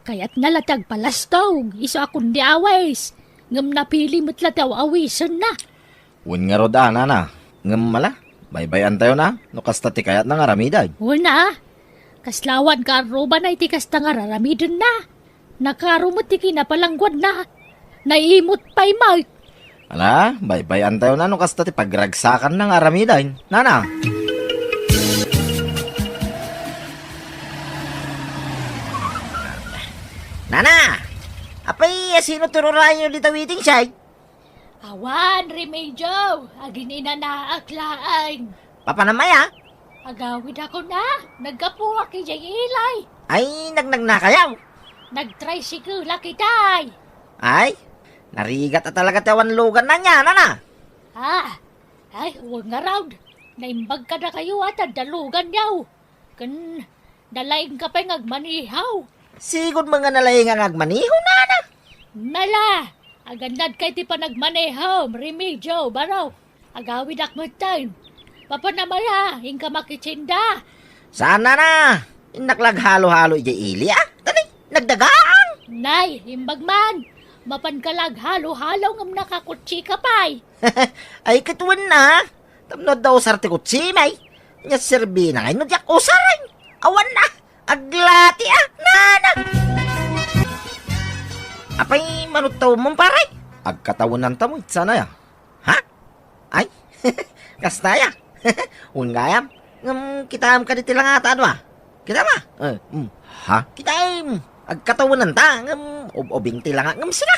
Kaya't nalatag palastog, iso akong di awais. Ngam napili mo't lataw awisan na. Win nga roda, nana. Ngam mala. Baybayan tayo na. No kasta ti kayat na nga ramiday. Una, kaslawan ka aruba na iti kasta nga raramidin na. Nakarumot ti kinapalangguad na. Naiimot pa'y mag. Ala, baybayan tayo na. No kasta ti pagragsakan ng aramiday. Nana. Nana, apay sino tururayan nyo dito witing siyay? Awan, remedyo. Agin ina na aklaan. Papanamaya? Agawid ako na. Nagkapuha kay Jay Ilay. Ay, nagnag kayaw. Nag-tricycle kitay. Ay, narigat na talaga tawan lugan na niya, nana. Ha? Ay, huwag nga raw. Naimbag ka na kayo at dalugan yaw. Kan dalaing ka pa ngagmanihaw. Sigod mga nalaing ang agmaniho, nana. Nala, agandad kay ti pa nagmanehaw, remedyo, baraw. Agawid akmatan. Papanamaya, hingka makitsinda. Sana na. Naklag halo-halo ili ah. Tani, nagdagaan. Nay, himbag man. Mapankalag halo-halo ngam nakakutsi ka pay. Ay katuan na. Tamnod daw sarte ko may. Nya serbi na ngayon jak usaray. Awan na. Aglati ah, nana. Apay manutaw mong paray. Agkatawan tamo, sana ya. Ha? Ay, kastaya. Ungayam. Kita ka dito lang ata, ano ah? Kita ba? Ha? Kita agkatawan ta. Obing tilang ngam sila.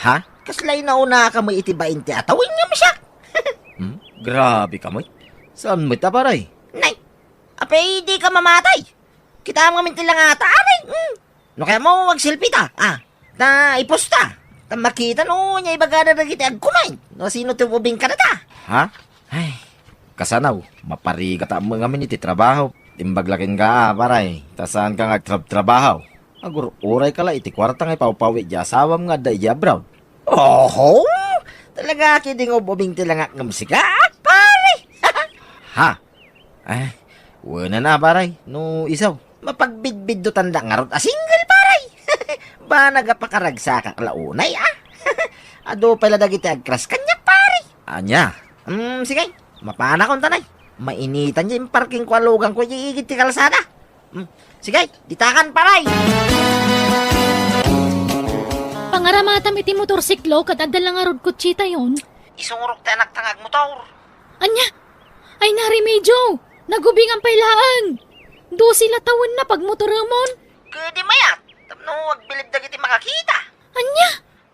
Ha? Kaslay na una ka may itibain ti atawin ngam siya. Grabe ka mo. Saan mo ita paray? Nay, apay di ka mamatay. Kita ang ngamin tilang ata, aray. No kaya mo wag selfie ta. Ta iposta. Ta makita no, niya ibagada na kita agkumain. No sino tububing ka na ta. Ha? Ay, kasanaw, maparigat ang mga miniti trabaho. Timbaglakin ka, paray. Tasaan ka trabaho. Agur, uray ka la, iti kwarta ngay paupawi di asawam nga da iya brown. Oho! Talaga kidding ububing tilangak ng musika, pare! Ha? Ay, wala na, paray. No, isaw. Mapagbidbid do tanda nga ron, single, pare! Ba nagapakaragsa ka launay, Ado pala dagiti agkras kanya, pare! Anya? Sige, mapana kong tanay. Mainitan niya yung parking kwalugan ko yung igit ti kalsada. Sige, ditakan, pare! Pangaramatam iti motorsiklo kat adal nga rod kutsita yon. Isurok ta anak tangag motor. Anya? Ay narimedyo! Nagubing ang pailaan! Do sila tawon na pag motoramon. Kadi mayat, tapno agbilib dagiti makakita. Anya?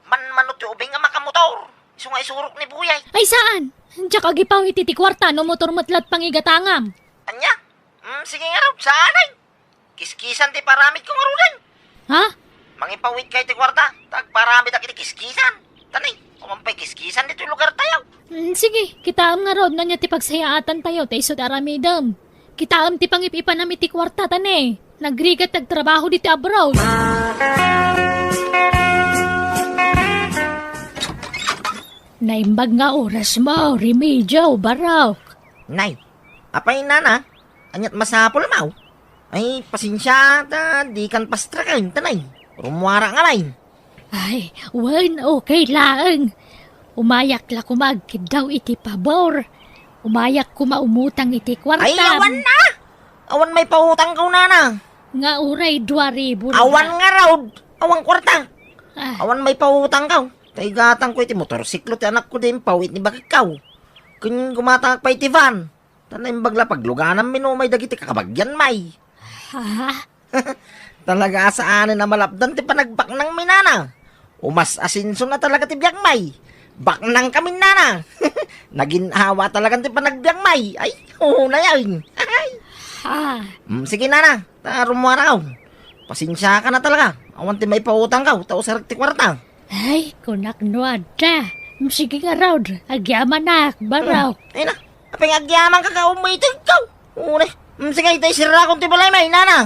Manmanot yung ubing nga makamotor. Iso nga isurok ni Buyay. Ay saan? Diyak agipaw iti ti kwarta no motor matlat pangigatangam. Anya? Sige nga raw, saan ay? Kiskisan ti paramid ko nga rudan. Ha? Mangipawit kay ti kwarta, tagparamid ak iti kiskisan. Tanay, umampay kiskisan dito yung lugar tayo. Sige, kitaam nga rod na niya ti pagsayaatan tayo tayo so aramidam. Kitaam ti pangipipan namin ti kwarta tane. Nagrigat tagtrabaho dito abroad. Naimbag nga oras mo, remedyo, barok. Nay, apay nana, anyat masapol mau. Ay, pasensya, di kan pastra kayo, tanay. Rumwara nga nay. Ay, wan, okay lang. Umayak la kumagkid daw iti pabor. Umayak kumaumutang iti kwarta. Ay, awan na! Awan may pautang ka nana. Nga uray 2,000. Awan nga raw, awan kwarta. Ah, Awan may pautang ka. Taigatang ko iti motorsiklo, ti anak ko din pawit ni bakikaw. Kung gumatang pa iti van. Tanay bagla pagluganan minumay dagiti kakabagyan may. ha? Talaga saan na malapdan ti panagbak ng minana. Umas asinso na talaga ti biyang may. Baknang kami nana. Naginhawa talaga ti panagbiang may. Ay, na yan. Ay. Ha? Sige nana, rumwara ka. Pasensya ka na talaga. Awan ti may pautang ka. Tao sa ti kwarta. Ay, kunak nuada. Sige nga raw, agyaman na, baraw. Ay na, apeng agyaman ka ka umitig ka. Ure. Sige, tayo sira kong ti balay may nana.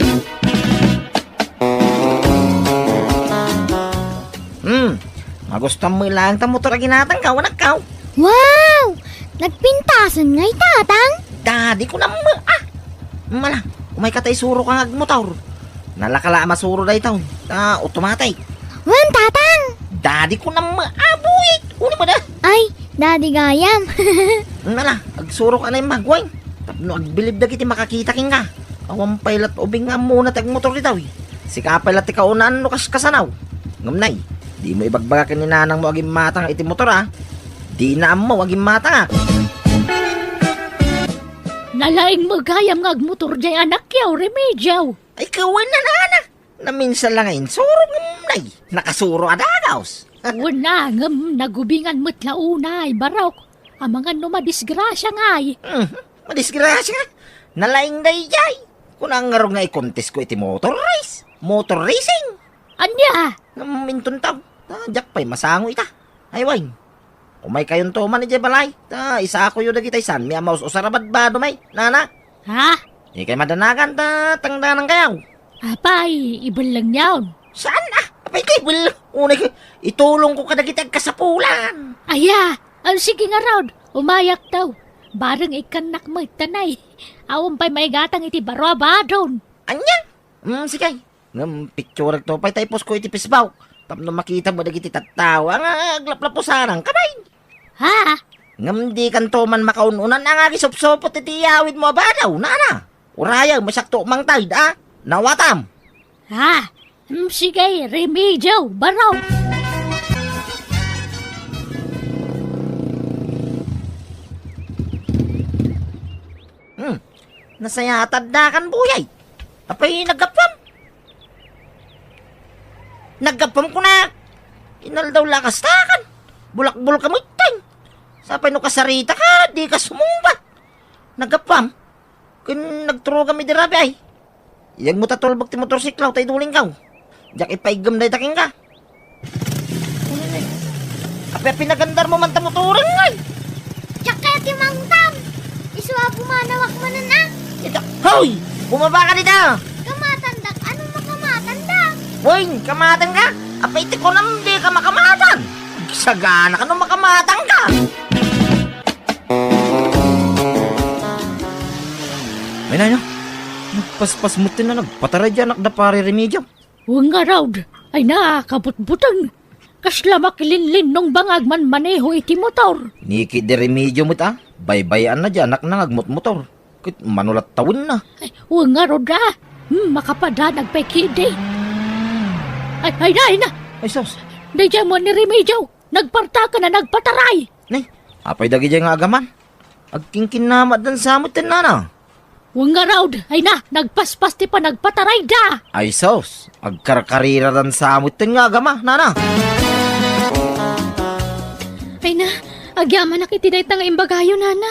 Magustan mo lang ta motor ginatang ka, wanak ka. Wow! Nagpintasan ngay tatang? Daddy ko na Mala, umay ka tayo suro ka motor. Nalakala masuro dahi taon. Automatic. Wan tatang! Daddy ko na buwit. Uni mo na. Ay, daddy gayam. Nala, agsuro ka na yung magway. Tapno agbilib na kiti makakita king ka. Awang pailat ubing nga muna tag motor ditaw. Si kapailat ikaw unaan no kasanaw. Ngamnay, di mo ibagbaga ka ni nanang mo aging matang iti motor Di na mo aging matang Nalaing magayam nga agmotor jay anak yaw, remedyaw. Ay kawan na nana. Na minsan lang ngayon, suro ngamnay. Nakasuro adagaws. Wala ngam nagubingan mo't launay, barok. Ang mga numadisgrasya ngay. Madisgrasya nga. Nalaing day jay. Kung ang nga nga i-contest ko iti motor race. Motor racing. Anya? Namintun taw. Jak pa'y masango ita. Ay, wain. Umay kayon to man iti balay. Ta, isa ako yung nagitaysan. May amaus o sarabad ba dumay? Nana? Ha? Ikay madanagan ta, tangdanan kayaw. Apay, ibal lang yawn. Saan na? Apay kay, well, unay kay, itulong ko kadagitag kasapulan. Aya, ang sige nga raw, umayak daw. Barang ikanak mo tanay. Awang pa'y may gatang iti baraba doon. Anya? Sige. Picture to pa'y typos ko iti pisbaw. Tapno makita mo dagiti tattawa nga aglaplapusanang kamay. Ha? Ngam di kanto man makaununan ang agisop-sopot iti yawid mo ba daw, nana? Uraya, masakto mang tayd, Nawatam. Ha? Sige, remedyo, baraw. Nasaya tadakan buyay. Apay naggapam. Naggapam ko na. Inal daw lakas takan. Bulak-bulak ka mo itay. Sapay no kasarita ka, di ka sumumba. Naggapam. Kun nagturo kami dirabi ay. Iyag mo tatulbag ti motorsiklaw tay duling kaw. Diyak ipaigam day taking ka. Apay pinagandar mo man ta motoran ngay. Tsaka ti Mang Tam. Isuwa bumanawak mo na. Hoy! Bumaba ka dito! Kamatandak, anong makamatandak? Hoy! Kamatan ka! Apay ti ko naman di ka makamatan! Sagana ka nung makamatan ka! Ay na, nagpaspas mo na nagpataray dyan, nakdapari remedyo. Huwag nga raw, ay nakakabutbutang. Kasla makilinlin nung bangag man maneho iti motor. Niki de remedyo mo ta, baybayan na dyan, nangagmot motor. Kit manulat tawin na. Ay, huwag nga raw da. Makapada nagpekide. Ay na. Ay sos, Day dyan mo ni Remedyo. Nagparta ka na nagpataray. nay, apay dagi dyan nga agaman. Agkingkin namat dan samot din na. Huwag nga raw, ay na, nagpaspas ti pa nagpataray da. Ay sos, agkarkarira dan samot din nga agama, nana. Ay na, agyaman na kitiday nga imbagayo, nana.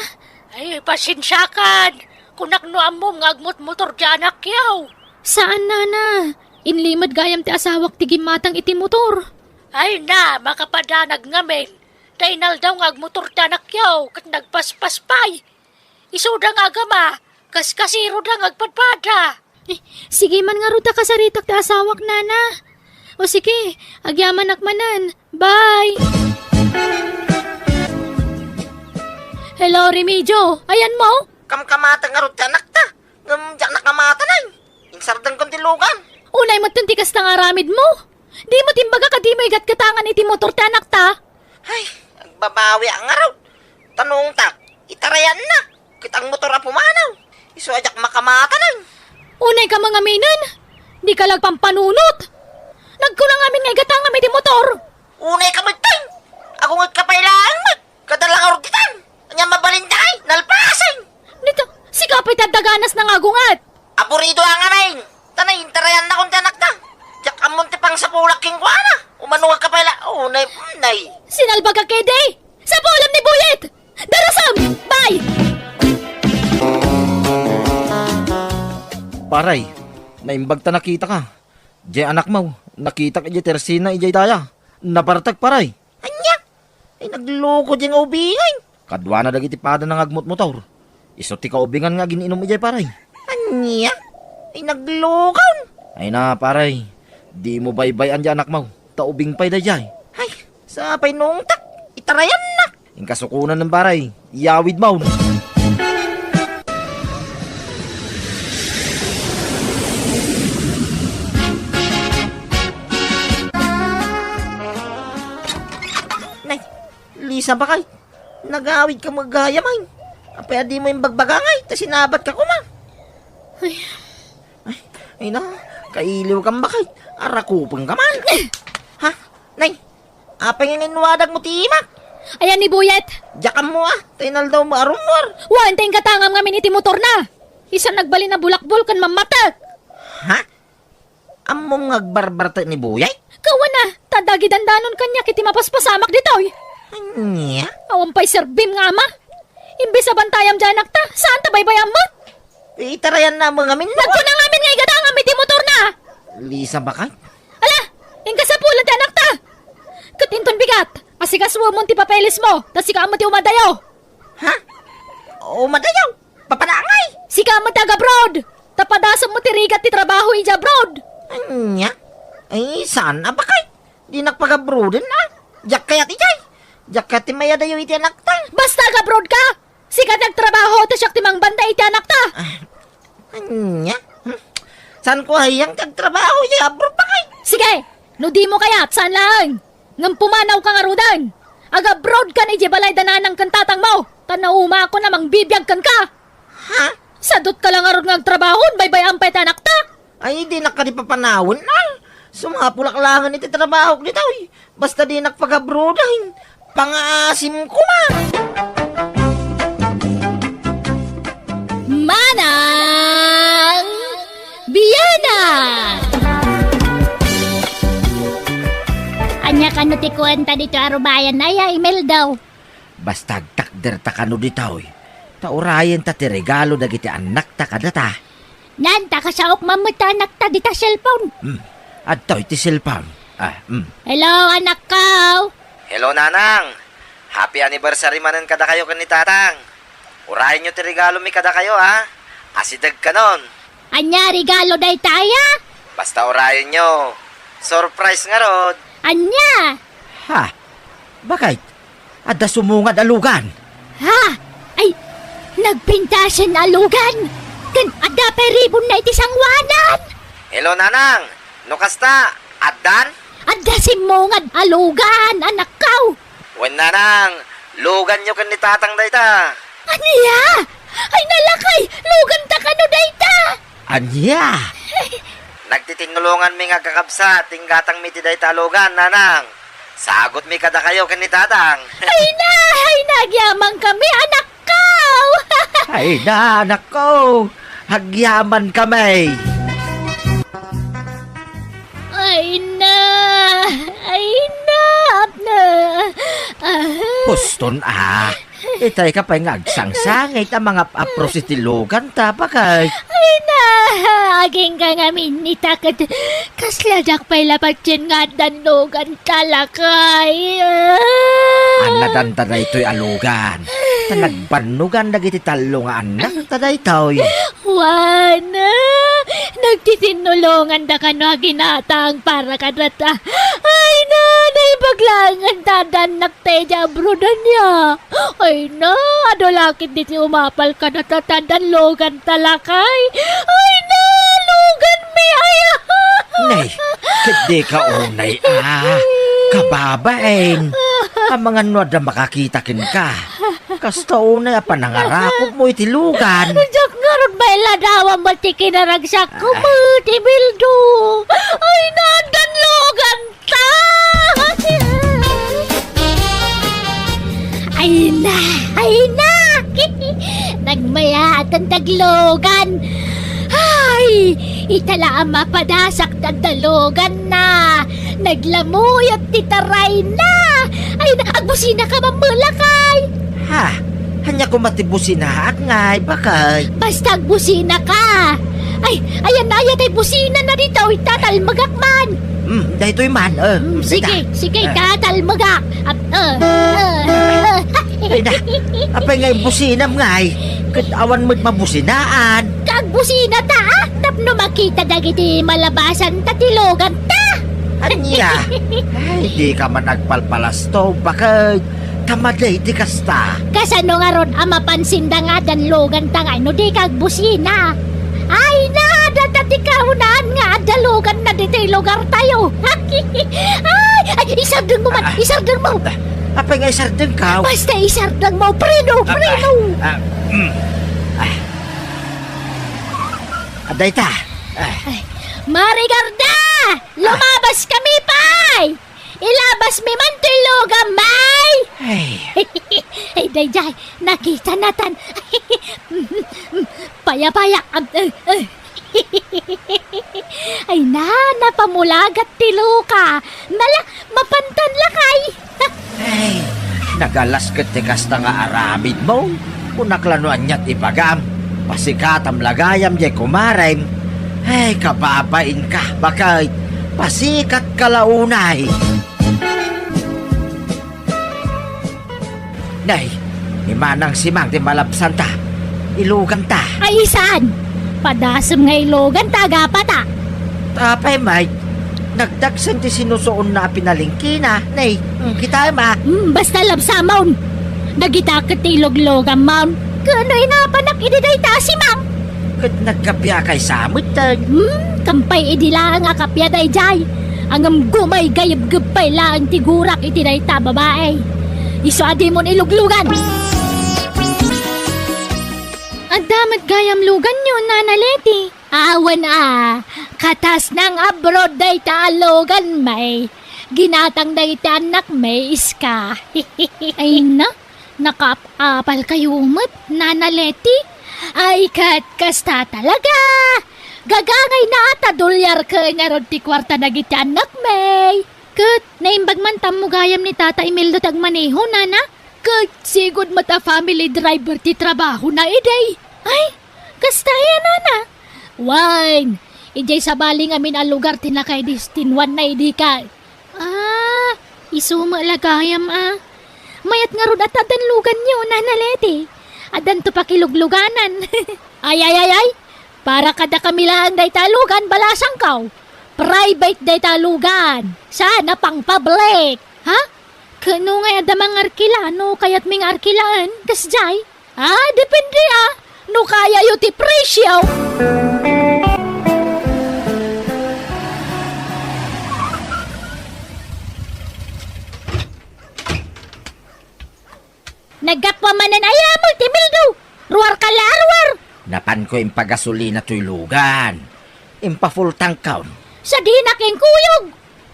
Ay, pasensyakan. Kunaknoam mo ngagmot motor dyan akyaw. Saan, nana? Inlimad gayam ti asawak ti gimatang iti motor. Ay na, makapadanag ngamin. Dainal daw ngagmotor dyan akyaw kat nagpaspaspay. Isuda nga gama, kaskasiro da ngagpadpada. Sige man nga ruta kasaritak ti asawak, nana. O sige, agyaman akmanan. Bye! Hello, Remedyo. Ayan mo? Kamkamatan nga ron tiyanak ta! Diyak nakamatan ay! Insardan kong tilugan! Unay magtantikas na nga ramid mo. Di mo timbaga ka di mo igat katangan iti motor tanak ta. Ay, agbabawi ang araw! Tanong tak, itarayan na! Kitang motor ang pumanaw! Isuadyak makamatan ay! Unay ka mga minan. Di ka lagpampanunot. Nagkulang amin nga igatangan iti motor. Unay ka magtay! Ako nga'y kapailangan mo! Kadalang araw titan! Anya mabalintay! Nalpasan! Dito, si kapay tadaganas na nga gungat. Apurido ang anay! Tanay, intarayan na kong tiyanak ta! Diyak amon ti pang sapulak king kuana! Umanuwag ka pala! Unay, unay! Sinalbag ka kede. Sa pulam ni Buyet. Darasam! Bye! Paray, naimbag ta nakita ka. Diyan anak mo, nakita ka di tersina ijay daya. Napartag paray. Anya! Ay nagloko diyang ubingay! Kadwa na dagiti pada ng agmot motor. Iso ti kaubingan nga giniinom ijay paray. Anya? Ay naglokaw! Ay na paray, di mo baybayan di anak mo. Taubing pay da jay. Ay, sapay nung tak! Itarayan na! Yung kasukunan ng paray, iyawid mo. Nay, Lisa ba kay? Nag-awid ka magayamay. Apaya di mo yung bagbagangay, ta sinabat ka kuma. Ay na, kailiw kang bakay. Arakupang ka man. Ha? Nay, apay nga inuwadag mo timak. Ayan ni Buyet. Diyakan mo tainal daw mo arumor. Wan tayong katangam ngamin iti motor na. Isa nagbali na bulakbol kan mamatak. Ha? Among ngagbarbar ta ni Buyay? Kawan na, tadagi dandanon kanya kiti mapaspasamak ditoy. Anya? Awan pa'y serbim nga ama. Imbis sa bantayam dyanak ta, saan ta baybayam mo? Itarayan na mga min. Nagkunang amin nga igatangam iti motor na. Lisa ba kay? Ala, ingkasapulan dyanak ta. Katinton bigat! Asikasuwa mo ti papeles mo, tas sika mo ti umadayo! Ha? Umadayaw? Papadangay? Sika mo taga-abroad! Tapadasam mo ti rigat ti trabaho ija abroad! Anya? Ay, saan abakay? Di nakpag-abroaden na. Jak kayat ijay. Jak kayat ti mayadayo iti anak ta. Basta abroad ka! Sika nagtrabaho, tas siyak ti mangbanda iti anak ta! Anya? Saan ko hayang kagtrabaho iti abroad pa kay? Sige! No di mo kayat, saan lang? Ngam pumanaw ka nga rudan! Aga-abroad ka ni balay dananang kantatang mo! Tanauma ako namang bibiyag kan ka! Ha? Sadot ka lang arod ng trabahon, baybay ampay tanak ta! Ay, di nakadipapanawon na. Sumapulaklangan iti trabaho ko dito. Basta di nakpag-abroadan. Pang-aasim ko ma. Manang Biyana! Anya ka no ti kuwenta dito arubayan na ya, email daw. Basta takder ta kano ditaw. Taurayan ta ti regalo dagiti anak ta kadata. Nanta ka sa okmamuta anak ta dita cellphone. Adto iti cellphone. Hello anak ka! Hello, nanang. Happy anniversary manen kada kayo kan ni tatang. Urahin nyo ti regalo mi kada kayo, ha? Asidag ka nun. Anya regalo day taya? Basta urahin nyo. Surprise nga rod. Anya? Ha? Bakit? Adda sumungad alugan. Ha? Ay, nagpintasan alugan! Kan ada peribon na iti sangwanan! Hello, nanang. Nukasta, addan? Ada simungad alugan, anak kaw! Wen, nanang. Lugan nyo kan ni tatang dayta. Anya? Ay nalakay! Lugan ta kano dayta! Anya? Nagtitinulungan mi nga kakabsa, tinggatang mi ti dayta alugan, nanang. Sagot mi kada kayo kan ni tatang. Ay nagyamang kami, anak kaw! Ay na, anak ko. Hagyaman kami. Ay na! Huston Itay ka pa nga agsangsangay ta mga aprositilugan ta bakay. Ay na! Aging ka nga minita kaslajak pa'y lapagtsin nga danlugan talakay. Anadan ta na ito'y alugan. Tanagbanugan na giti talo nga anak ta na ito'y. Wana! Nagtitinulungan da ka no ginatang para kadata. Ay na! Naibaglangan tadanak tayo jabrudan niya. Ay na! Adolakit di si umapal ka na tatadanlogan talakay. Ay na! Lugan mi ay! Nay, kadi ka unay kababaeng. Ang mga nwada makakitakin ka. Kasta unay panangarakot mo itilugan. Jak nga ron ba iladawa matikinaragsak ko mo, tibildo. Ay na! Danlogan ta! Ay na! Nagmaya at ang taglogan. Ay! Itala ang mapadasak tagdalogan na. Naglamuyot titaray na. Ay na! Agbusina ka mamulakay. Ha? Hanya ko matibusinaak ngay, bakay. Basta agbusina ka. Ay! Ayan na! Ayan ay busina na dito. Itatalmagakman. Dahito'y man. Sige, tatalmagak. Ay na, apay ngay businam ngay. Katawa mo't mabusinaan. Kagbusina ta, tapno makita dagiti malabasan tatilogan ta. Anya? Ay, di ka man nagpalpalasto. Bakit? Kamaday di kasta. Kasano nga ron ang mapansin da nga danlogan ta nga, no di kagbusina. Ay na, datatikahunan nga dalugan na dito'y lugar tayo. Ay, isardang mo man, isardang mo. Apay ngay sardeng ka. Basta isardang mo, preno. Aday ta. Marigarda! Lumabas kami, pay! Ilabas mi man tilugan, may! Ay, dayjay, nakita natan. Paya-paya. Ay na, napamulagat tiluka. Nala, mapantan lakay. Ay, nagalas ketikas na nga aramid mo. Kunaklanuan niya't ibagam. Pasikatam lagayam jay kumarem. Ay, kababain ka, bakit? Pasikat kalaunay. Nay, ni Manang Simang ti malapsan ta. Ilugan ta. Ay saan? Padasam nga ilogan tagapa ta. Tapay, Mike. Nagdagsan ti sinusuon na pinalingkina. Nay, kita ma. Basta labsamon. Nagitakot ti iloglogan maun. Kano inapanak ididay ta si Mang? Kat nagkapya kay samot ta. Kampay idila nga kapya day jay. Ang gumay gayab-gabay lang tigurak itiday ta babae. Iso adi mon iluglugan. Ang damat gayam lugan nyo, Nana Leti. Awan katas ng abroad day ta alogan may. Ginatang day ta anak may iska. Ay na, nakapapal kayo umot, Nana Leti. Ay kasta talaga. Gagangay na atadulyar ka nga rod ti kwarta na giti anak may. Kat, naimbag man mo gayam ni Tata Imeldo tagmaneho, Nana. Kat, sigod mata family driver ti trabaho na iday. Ay, kasta yan, Nana. Wine, ijay sa baling amin ang lugar tinakay distinwan na idi ka. Isuma lagayam Mayat nga rod at adan lugan nyo, Nana Leti. Adan to pakilugluganan. ay. Para kada kami lang day talugan balasang kaw. Private day talugan. Sana pang public. Ha? Kano nga adamang arkilano kaya't ming arkilaan? Kasjay? Depende No kaya yu ti presyo. Nagkapamanan ayamo ti Mildo. Ruar kalarwar. Napan ko yung pagasolina to'y lugan. Impa full tank count. Sa di naking kuyog.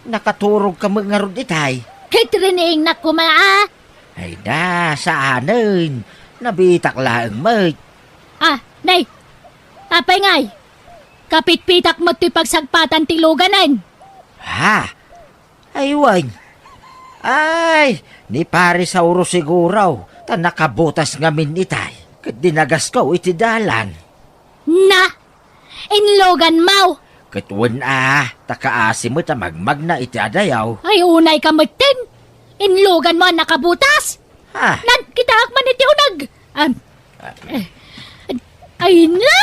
Nakaturog ka mga rod itay. Kitrining na kumaa. Ay da, saanin. Nabitak lang, mate. Nay. Apay ngay. Kapit-pitak mo to'y pagsagpatan ti luganan. Ha? Ay, wang. Ay, ni pare sa uro siguraw. Ta nakabutas ngamin itay. Kat dinagas ko iti dalan. Na! Inlogan mau! Katwan takaasi mo ta magmag na iti adayaw. Ay unay ka matin! Inlogan mo ang nakabutas! Ha? Nan, kitaak man iti unag! Ay na!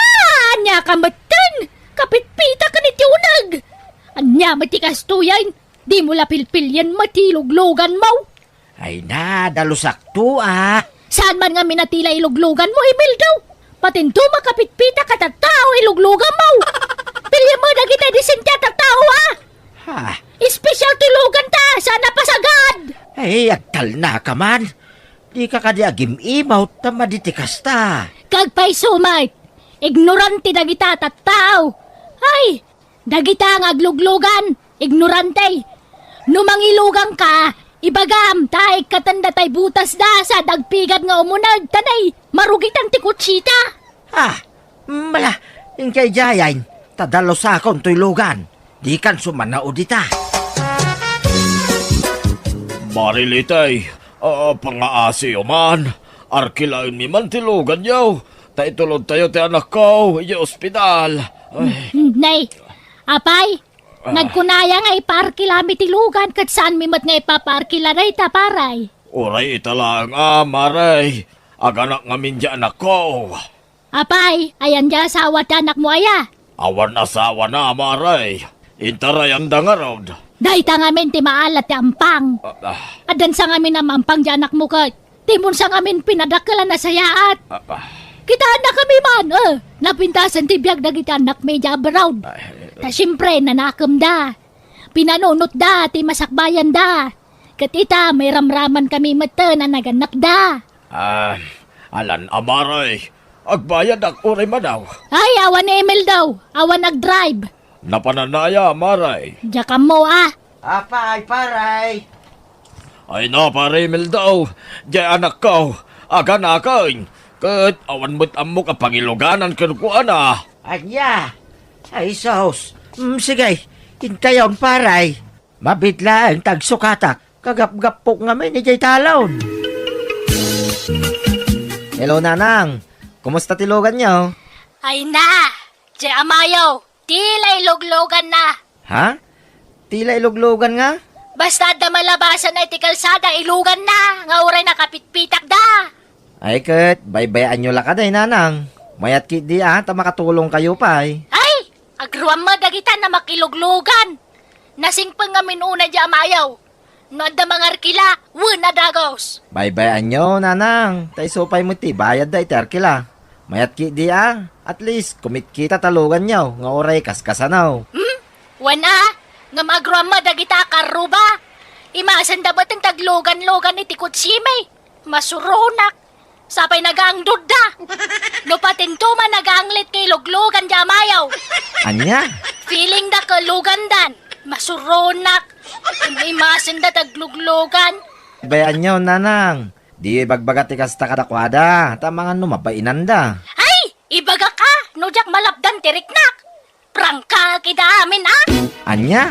Anya ka matin! Kapitpita ka niti unag! Anya mati kastuyan! Di mo lapilpilyan matiluglogan mo! Ay na, dalusakto Saan man nga minatila iluglugan mo, Imeldo? Patinto makapitpita ka tao iluglugan mo. Pilya mo na kita disentya tao, Ha? Espesyal tulugan ta, sana pasagad. Ay, agtal na ka man. Di ka kadi agim-imaw ta maditikas ta. Kagpay sumay, ignorante na kita tao. Ay, dagita nga agluglugan, ignorante. Numangilugang ka, ibagam, taig katanda tay butas da sa dagpigad nga umunag, tanay, marugitan ti kutsita. Mala, yung kay Jayain, tadalo sa akong tuylugan. Di kan sumanao dita. Marilitay, pangaasi man. Arkilain mi man tilugan yaw. Taitulod tayo ti anak ko, iya ospital. Nay, apay, nagkunaya nga iparkila mi tilugan kat saan mi mat nga ipaparkila na itaparay. Uray italang maray. Aganak nga minja anak ko. Apay, ayan dya asawa ti anak mo aya. Awan asawa na maray. Intaray ang dangarod. Dahita ngamin ti maalat ti ampang. Adan sa ngamin na mampang di anak mo kat. Timon sa ngamin pinadakala na sayaat. Kitaan na kami man, napintasan ti biyag na kita anak may abroad. Ta siyempre nanakam da. Pinanunot da, ti masakbayan da. Katita, may ramraman kami mata na naganap da. Alan amaray. Agbayad ak uray madaw. Ay, awan ni Emil daw. Awan nag-drive. Napananaya maray. Diya mo Apay, paray. Ay na parimil daw. Diya anak ko. Aga na kain. Kat awan mo't amo kapangiluganan kanukuan Anya. Ay, sos. Sige, hintayon paray. Mabitla ang tagsukatak. Kagap-gapok nga may ni Jay Talon. Hello, Nanang. Kumusta tilugan niyo? Ay na, diya amayaw. Tila iluglogan na. Ha? Tila iluglugan nga? Basta da malabasan na iti kalsada, ilugan na. Nga uray nakapitpitak da. Ay ket, baybayan nyo lakaday nanang. Mayat kit di ta makatulong kayo pa eh. Ay, agruam mo dagita na makiluglugan. Nasingpang nga minuna di amayaw. No da mga arkila, na dagos. Baybayan nyo nanang. Tay supay mo ti, bayad da iti arkila. Mayat kit di at least kumit kita talugan nyo. Nga oray kaskasanaw. Wana, nga magruam mo dagita karuba. Imasan da ba't ang taglugan-lugan iti kutsime? Masurunak. Sapay nagaang dudda. No patintuman nagaanglit kay luglugan di amayaw. Anya? Feeling da kalugan dan. Masurunak. Imasan da tagluglugan. Baybayan nyo nanang. Di bagbagat ti kasta kadakwada. Tamangan no mabainan da. Ay! Ibaga ka! No jak malapdan tiriknak! Prangka kita amin Anya?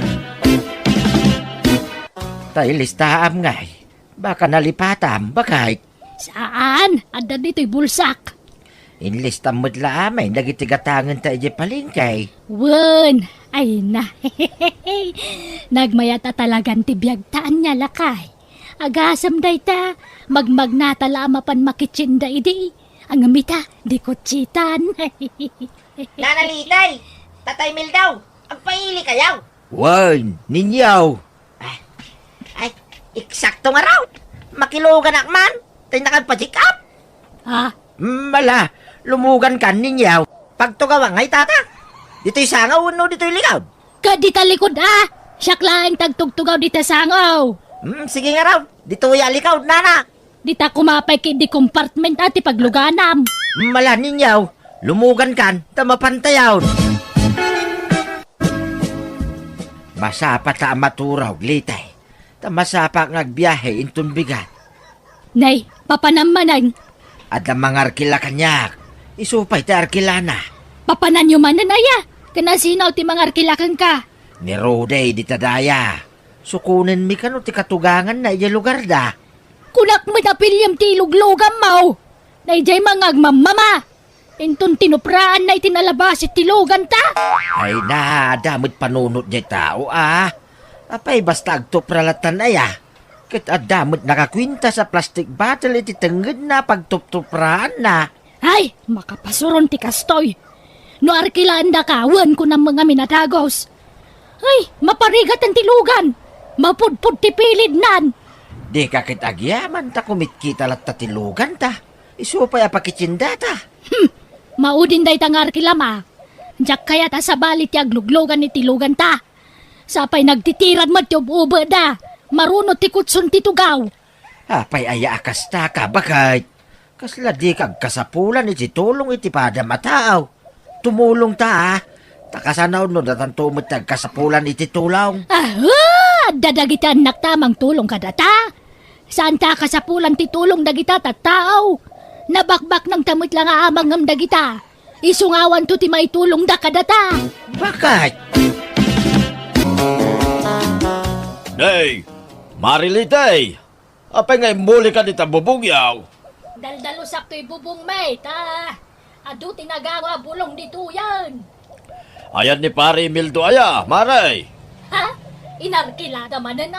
Tay listaam ngay. Baka nalipatam, bakay. Saan? Anda dito'y bulsak. Inlistam mo't laamay, nagitigatangan tayo di palingkay. Wen! Ay na. Nagmayata talagang tibiyagtaan niya lakay. Agasam day ta. Magmagnata lamapan makitsinda idi. Ang amita, di kutsitan. Nanalitay! Tatay Mil daw! Agpaili kayaw! Wan, ninyaw. Ay, eksakto nga raw! Makilugan akman! Tay nakagpa-check up! Ha? Mala, lumugan ka ninyaw. Pagtugawa ngay tata! Dito'y sangaw no dito'y likaw! Kadi talikod Siyak lang tagtugtugaw di tasangaw. Sige nga raw! Dito'y alikaw, nana! Di ta kumapay kay di compartment ati pagluganam. Mala ninyaw, lumugan kan, tamapantayaw. Masapa ta maturaw, litay. Tamasapa ngagbiyahe intun bigat. Nay, papanamanan. At ang mga arkila kanyak, isupay ta arkilana. Papanan yung manan aya. Kanasinaw ti mga arkilakan ka. Ni Rode di tadaya. Sukunin mi kano ti katugangan na iya lugar da. Kunak mo na pilyam ti luglugam mau. Naijay mga agmamama. Intun tinupraan na itinalabas itilugan ta. Ay na, damot panunot niya tao Apay basta agtupralatan aya. Kat adamot nakakwinta sa plastic bottle iti tengged na pagtuptupraan na. Ay, makapasuron ti kastoy. No arkilaan da kawan ko ng mga minatagos. Ay, maparigat ang tilugan. Mapudpud ti pilid nan. Di kakit agyaman ta kumit kita lat tatilugan ta. Isupay apakitsinda ta. Maudin day tang arkilama. Diyak kaya ta sa balit ti agluglogan ni tilugan ta. Sapay nagtitiran mo ti ubo da. Marunot ti kutsun ti tugaw. Apay aya akas ta ka bakit? Kasla di kag kasapulan iti tulong iti pada mataaw. Tumulong ta Takasanaw no datantumot tag kasapulan iti tulaw. Dadagitan naktamang tulong ka data. Saan ta kasapulan ti tulong dagita tattao? Nabakbak ng tamit lang aamang ngam dagita. Isungawan to ti may tulong da kadata. Bakit? Day! Marilitay! Apay ngay muli ka dita bubugyaw. Daldalusak to'y bubong may ta. Adu tinagawa bulong dito yan. Ayan ni pare Mildo aya, maray. Ha? Inarkilada manan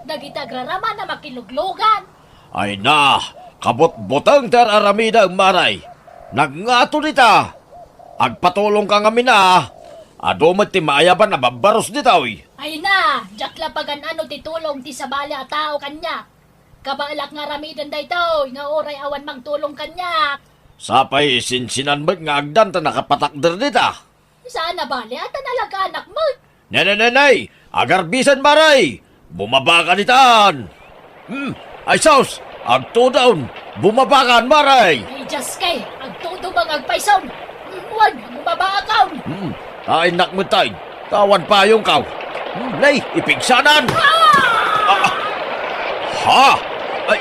Dagita grarama na makiluglogan. Ay na, kabot-botang ter aramida ang maray. Nagngato dita. Agpatulong ka ngamin Adumat ti maayaban na babaros dita Ay na, jakla pagan ano ti tulong ti sabali a tao kanya. Kabalak nga ramidan dayto, nga oray awan magtulong kanya. Sapay sinsinan mo't nga agdan ta nakapatakder dita. Saan na bali at nalaga anak mo? Nenenenay, agarbisan maray. Bumaba ka ditaan. Ay sos, agtudaon. Bumaba ka maray. Ay just kay, agtudo bang agpaisaw. Huwag, bumabakaw. Ay nakmutay, tawan payong kaw. Nay, ipigsanan. Ha? Ay,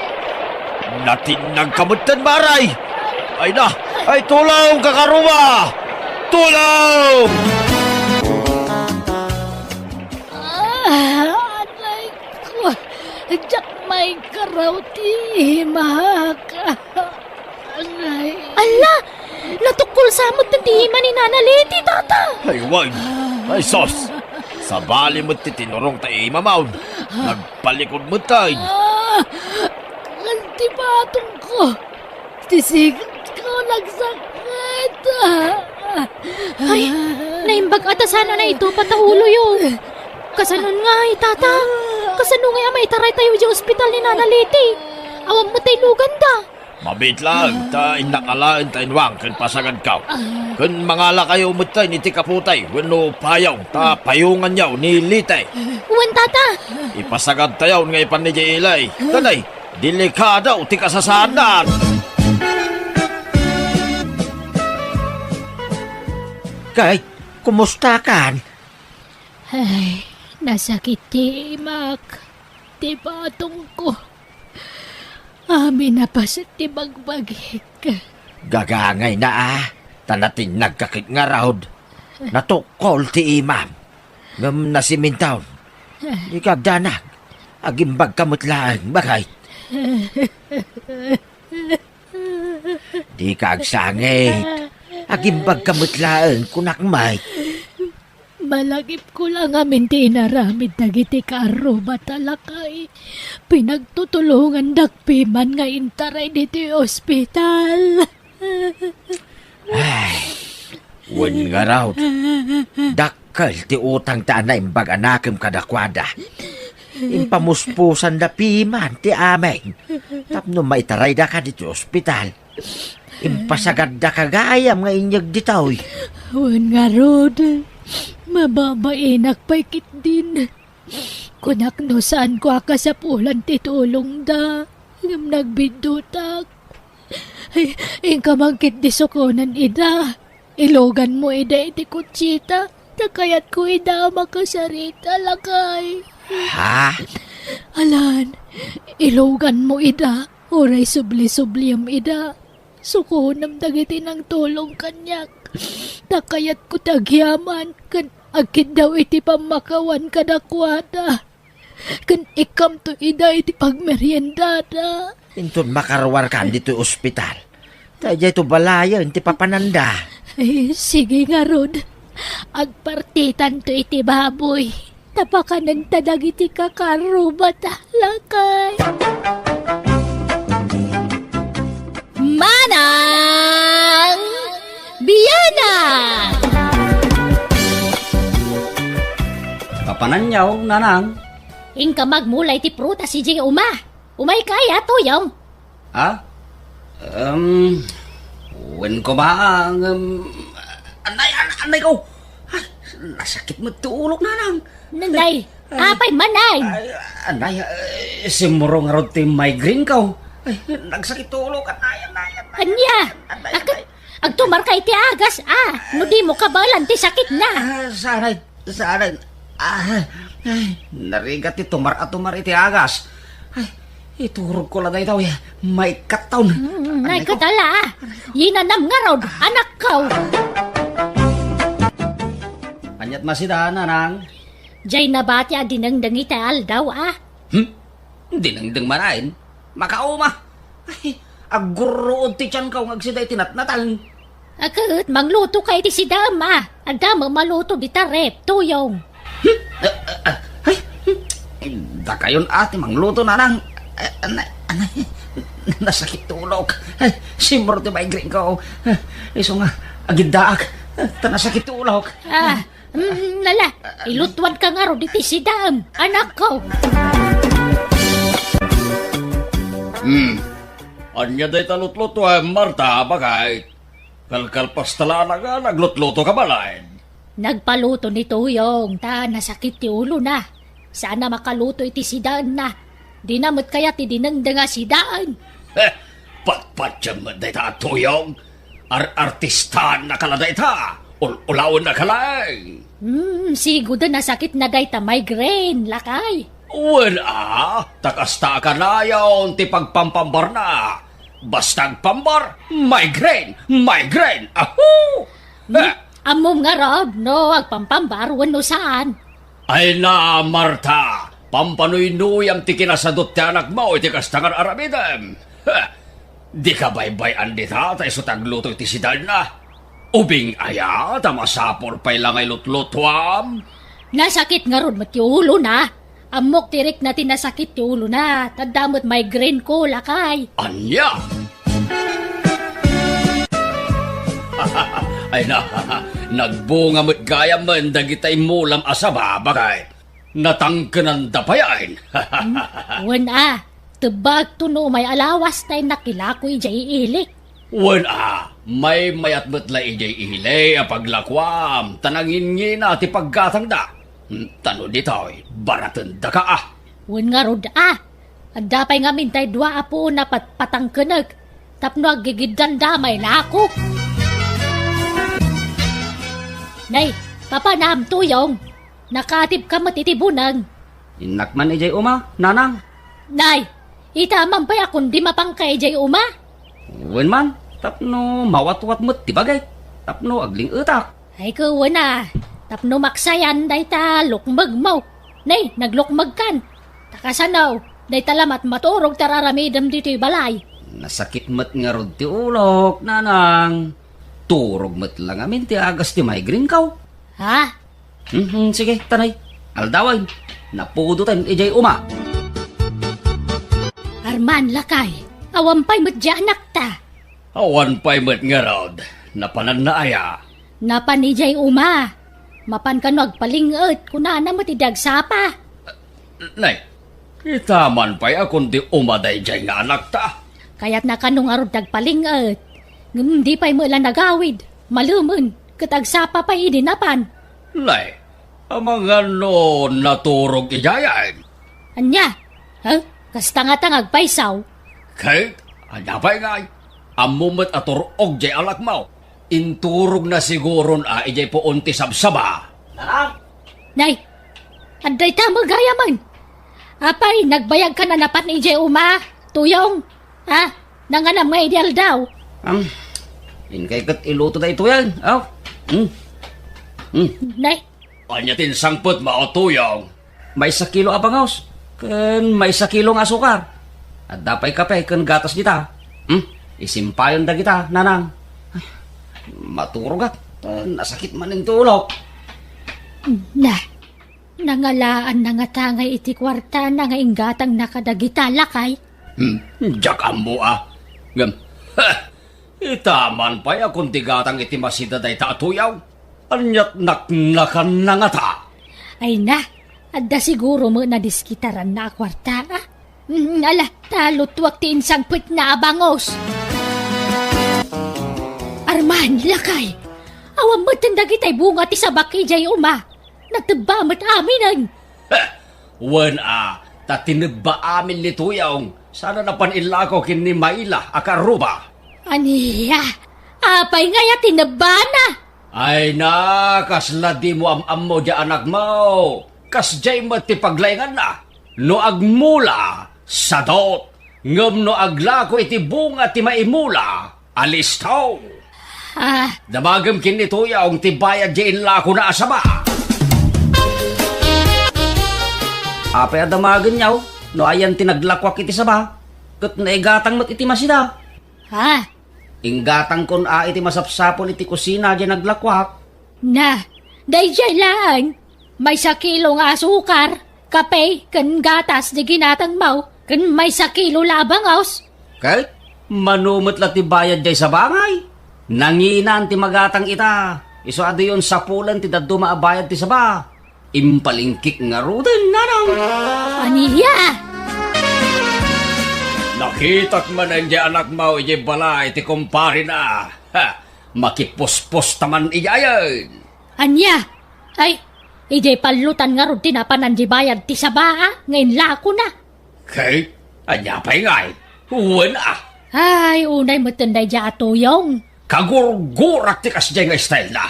natinag kamutan maray. Ay na, ay tulong kakaruba. Tulong! Anay ko, jak may karawti, mahaka. Anay. Ala, natukol samot ng tihima ni Nana Leti, tata. Ay wag, ay sos. Sa bali mo't titinurong ta imamaw. Nagpalikod mo tay. Antibatong ko. Tisigit ko nagsakit. Ay, naimbag ata sana na ito patahulo yun. Kasanon nga tata. Kasano nga may taray tayo di ospital ni Nana Liti. Awang mo tayo lugan da. Mabit lang, ta inakalaan tayo wang kan pasagad ka. Kan mangala kayo umutay ni tikaputay, wano payaw, ta payungan yaw ni litay. Uwan tata. Ipasagad tayo nga ipan ni Jailay. Tanay, delikada o tikasasanan. Kay, kumusta kan? Ay, nasakit ti Mak. Ti batong ko. Amin na pa sa ti bagbagik. Gagangay na tanatin nagkakit nga raod. Natukol ti imam. Ngam nasimintaw. Ikagdanag. Agimbag kamutlaan, bagay. Di kagsangit. Agimbag kamutlaan kunakmay. Malagip ko lang amin ti inaramid na giti karo batalakay. Pinagtutulungan dakpiman nga intaray diti ospital. Ay, wan nga raod. Dakkel ti utang ta na imbag anakem kadakwada. Impamuspusan da piman ti amen. Tapno maitaray da ka dito ospital. Impasagad da kagayam nga inyag ditaw. Wan nga rod. Mababainak paikit din. Kunak no saan ko akasapulan titulong da. Ngam nagbidutak. Ay, kamangkit di sukunan ida. Ilogan mo ida iti kutsita. Takayat ko ida makasarita lakay. Ha? Alan, ilogan mo ida. Oray subli-subliam ida. Sukunam dagiti ng tulong kanyak. Takayat ko tagyaman. Kan agkid daw iti pamakawan kadakwada. Kan ikam to ida iti pagmeryendada. Inton makarwar kan dito ospital. Tayo ito balaya, hindi papananda. Ay, sige nga Rod. Agpartitan to iti baboy. Tapakanan tadag iti kakarubat lakay. Manang Biyana! Papananyaw, nanang. Ingka magmulay ti prutas si Jing Uma. Umay kaya tuyong. Ha? Wen ko ba ang... anay ko. Ay, nasakit mo tuulog, nanang. Nanay, apay manay. Anay, simuro nga ron ti migraine ko. Ay, nagsakit tuulog, anay. Anya, agtumar kay ti agas, no di mo kabalan ti sakit na. Sanay. Ay, narigat ti tumar iti agas. Ay, iturog ko lang daw ya. May kataon. Nay katala, yinanam nga rod, anak ko. Anyat masida, nanang. Jay nabati dinangdang itaal daw Dinangdang marain. Makauma. Ay, aguroon ti tiyan ka agsiday tinatnatan. Akut, mangluto kay ti si dama. Agdama maluto di tarep, tuyong. Ay, da kayon ate mangluto nanang. Anay, nasakit tulog. Ay, simro ti migraine ko. Iso nga, agidaak. Tanasakit tulog. Nala, ilutwad ka nga ro di ti si dam, anak ko. Anya day talutluto Marta, bagay. Kalkalpas tala na nga, naglutluto ka balay. Nagpaluto ni tuyong, nasakit ti ulo na. Sana makaluto iti sidaan na. Di namot kaya ti dinangdang nga sidaan. Patpatyan mo day ta tuyong. Artistan na kala day ta. Ulawon na kalay. Siguro nasakit na day ta migraine, lakay. Wala, takasta ka na yaon ti pagpampambar na. Bastag pambar, migraine, ahoo! Amom nga Rob, no, agpampambar, wano saan. Ay na, Marta, pampanuy-nuyam ti kinasadot ti anak mo, iti kastangan aramidem. Di ka baybayan di ta, tayo sa tagluto iti sidal na. Ubing aya, tamasapor pa'y lang ay lutlutwam. Nasakit nga ron mati ulo na. Amok tirik na tinasakit yung ulo na. Tadamot migraine ko, lakay. Anya! Ay na, nagbunga mo't gaya man dagitay mulam asaba bagay. Natangkanan da pa yan. Wan tebag tuno may alawas na nakilakoy jay ilik. Wan may mayat mo't la ijay ihilay apaglakwam. Tanangin ngi na ti paggatang da. Tano ditoy, baratan da ka Wan nga rod At dapay nga mintay dua apo na patangkanag. Tapno agigidan damay lako. Nay, papa nam tuyong. Nakatip ka matitibunang. Inak man ijay uma, nanang. Nay, itamang pa akong di mapangkay jay uma. Wen man, tapno mawat-wat mo't tibagay. Tapno agling utak. Ay ko tapno maksayan day ta lukmag mo. Nay, naglukmag kan. Takasanaw, day talamat maturog tararamidam dito'y balay. Nasakit mo't nga rod ti ulok, nanang. Turog mo't lang amin ti agas ti migraine kaw. Ha? Sige, tanay. Aldaway, napudutan ijay uma. Arman, lakay. Awampay mo't anak ta. Awan pa'y mo't nga rod. Napanan na aya. Napanijay uma. Mapan ka nagpalingot kunana mo ti dagsapa. Nay, itaman pa'y akong di umaday dyan nga anak ta. Kaya't nakanong arod dagpalingot. Ngum di pa'y mo lang nagawid. Malumun, katagsapa pa'y idinapan. Nay, amang ano naturog ijayan. Anya? Kastanga-tangag paisaw. Kahit, pa'y ngay. Amumat aturog jay alak mo. Inturog na siguron ijay po unti sabsaba. Nay, anday ta magayaman. Apay, nagbayag ka na napat ni Jay Uma. Tuyong, nanganam nga ideal daw. Inkay kat iluto da ito yan. Nay, Anyatin sangput maotuyong. May 1 kilo abangaws. Kan may 1 kilo nga asukar. At dapay kape kan gatas dita. Isimpayon da kita, nanang. Ay, maturog at nasakit man yung tulok. nangalaan na nga tangay iti kwarta na nga inggatang nakadagita lakay. Jakam mo Ngam, itaman pa'y akong tigatang iti masida day tatuyaw. Anyat naknakan na nga ta. Ay na, adda siguro mo na diskitaran na kwarta talutwak ti insang put na abangos. Arman, lakay, awam mo tindagitay bunga ti sabaki jay uma. Nagtabamat aminan. Wan tatinagba amin ni tuyawng. Sana napanila ko kini Maila akaruba. Aniya, apay ngaya tinabana. Ay na, kasla di mo am mo di anak mo. Kas jay mo ti paglayngan na. No agmula, sadot. Ngam no aglako iti bunga ti maimula. Alistaw. Damagam kini tuyawng ti bayad di inlako na asaba. Apay adamagan yaw, no ayan tinaglakwak iti saba. Kat naigatang mat iti masida. Inggatang kon iti masapsapon iti kusina dyan naglakwak. Day jay lang. May 1 kilo nga asukar, kape, kan gatas di ginatang mau, kan may 1 kilo labangaws. Kahit manumot la ti bayad jay sa bangay. Nanginan ti magatang ita. Iso ado yun sa pulan ti daddo maabayad ti saba. Impalingkik nga ruden, nanang. Aniya! Nakitak man ang di anak mo iti balay ti kumpari na. Makipuspos taman iyayan. Anya! Ay, ijay palutan nga ron tinapanan di bayad ti saba ngayon lako na. Kay, anya pa'y ngay. Huwan Ay, unay matanday di atuyong. Kagurgurak ti kasjay nga style na.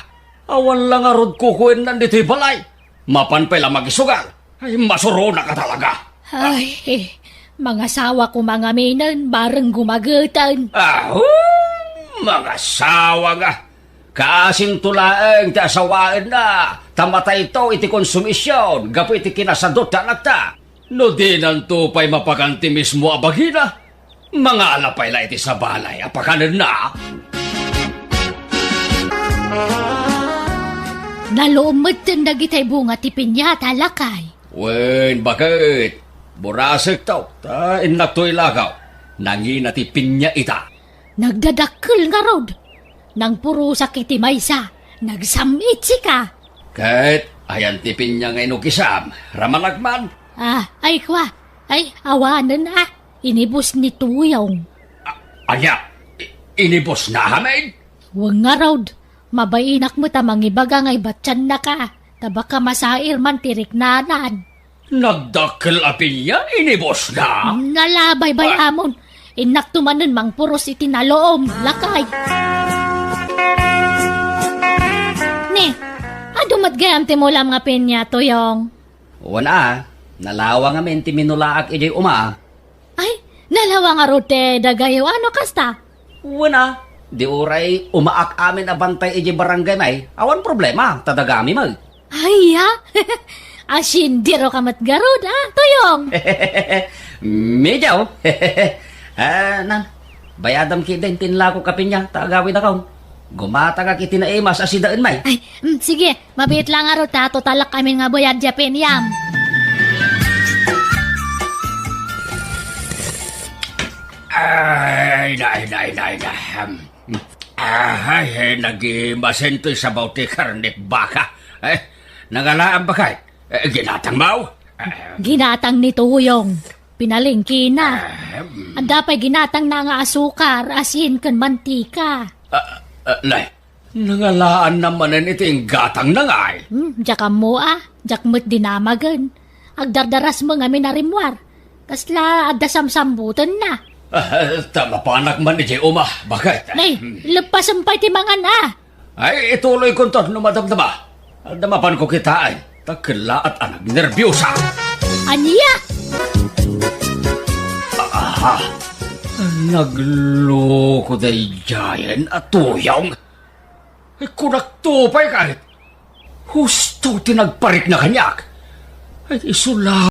Awan lang nga ron kukuin nandito balay. Mapan pala magisugal. Ay, masuro na ka talaga. Ay, mga sawa ko mga minan, bareng gumagatan. Mga sawa nga. Kaasin tulaeng ti asawain na. Tamatay ito iti konsumisyon. Gapo iti kinasadot ta nagta. No di nantupay mapakanti mismo abagina. Mga alapay la iti sa balay. Apakanan na. Nalumot na gitay bunga ti pinyata lakay. Wen, bakit? Burasek tau, ta inak to'y lagaw. Nangina ti pinya ita. Nagdadakkel nga rod. Nang puro sakit ti maysa, nagsamit si ka. Kahit ayan ti pinya nga inukisam, ramalagman. Ay kwa, ay awanan inibos ni Tuyong. Anya, inibos na hamin? Huwag nga rod, mabainak mo tamang ibaga ngay batyan na ka. Tabaka masair man tirik nanan. Nagdakkel a pinya, inibos na? Nalabay bay amon. Inak tumanan mang puros itinaloom, lakay. Ne, adumat gayam ti mo lang nga pinya, Tuyong. Wana, nalawa nga men ti minulaak ijay uma. Ay, nalawa nga rote dagayo, ano kasta? Wana, di uray umaak amin abantay ijay barangay may. Awan problema, tadagami mag. Ay, ha? Asindiro ka matgarod, Tuyong. Medyaw. Nan, bayadam ki din tinla ko kapinya, tagawin akaw. Gumata ka kiti na emas asidaan may. Ay, sige, mabit lang nga rota, totalak kami nga boyad Japan yam. Ay, nagimasento'y sa bauti karnit baka. Nangalaan ba kay? Ginatang mau? Ginatang ni Tuyong. Pinalingki na. Ang dapay ginatang na nga asukar, asin kan mantika. Lay, nangalaan naman ito yung gatang na nga eh. Jaka mo jak mo't dinamagan. Agdardaras mo nga minarimwar. Kasla addasamsambutan na. Tama panak man ni Uma, bakit? Nay, lepas sampay ti mangan Ay, ituloy ko ito, numadamdama. Damapan ko kita ay, takila at anak nervyosa. Anya? Nagloko day Jayan at Tuyong. Ay, kunak tupay kahit. Husto tinagparik na kanyak. Ay, isula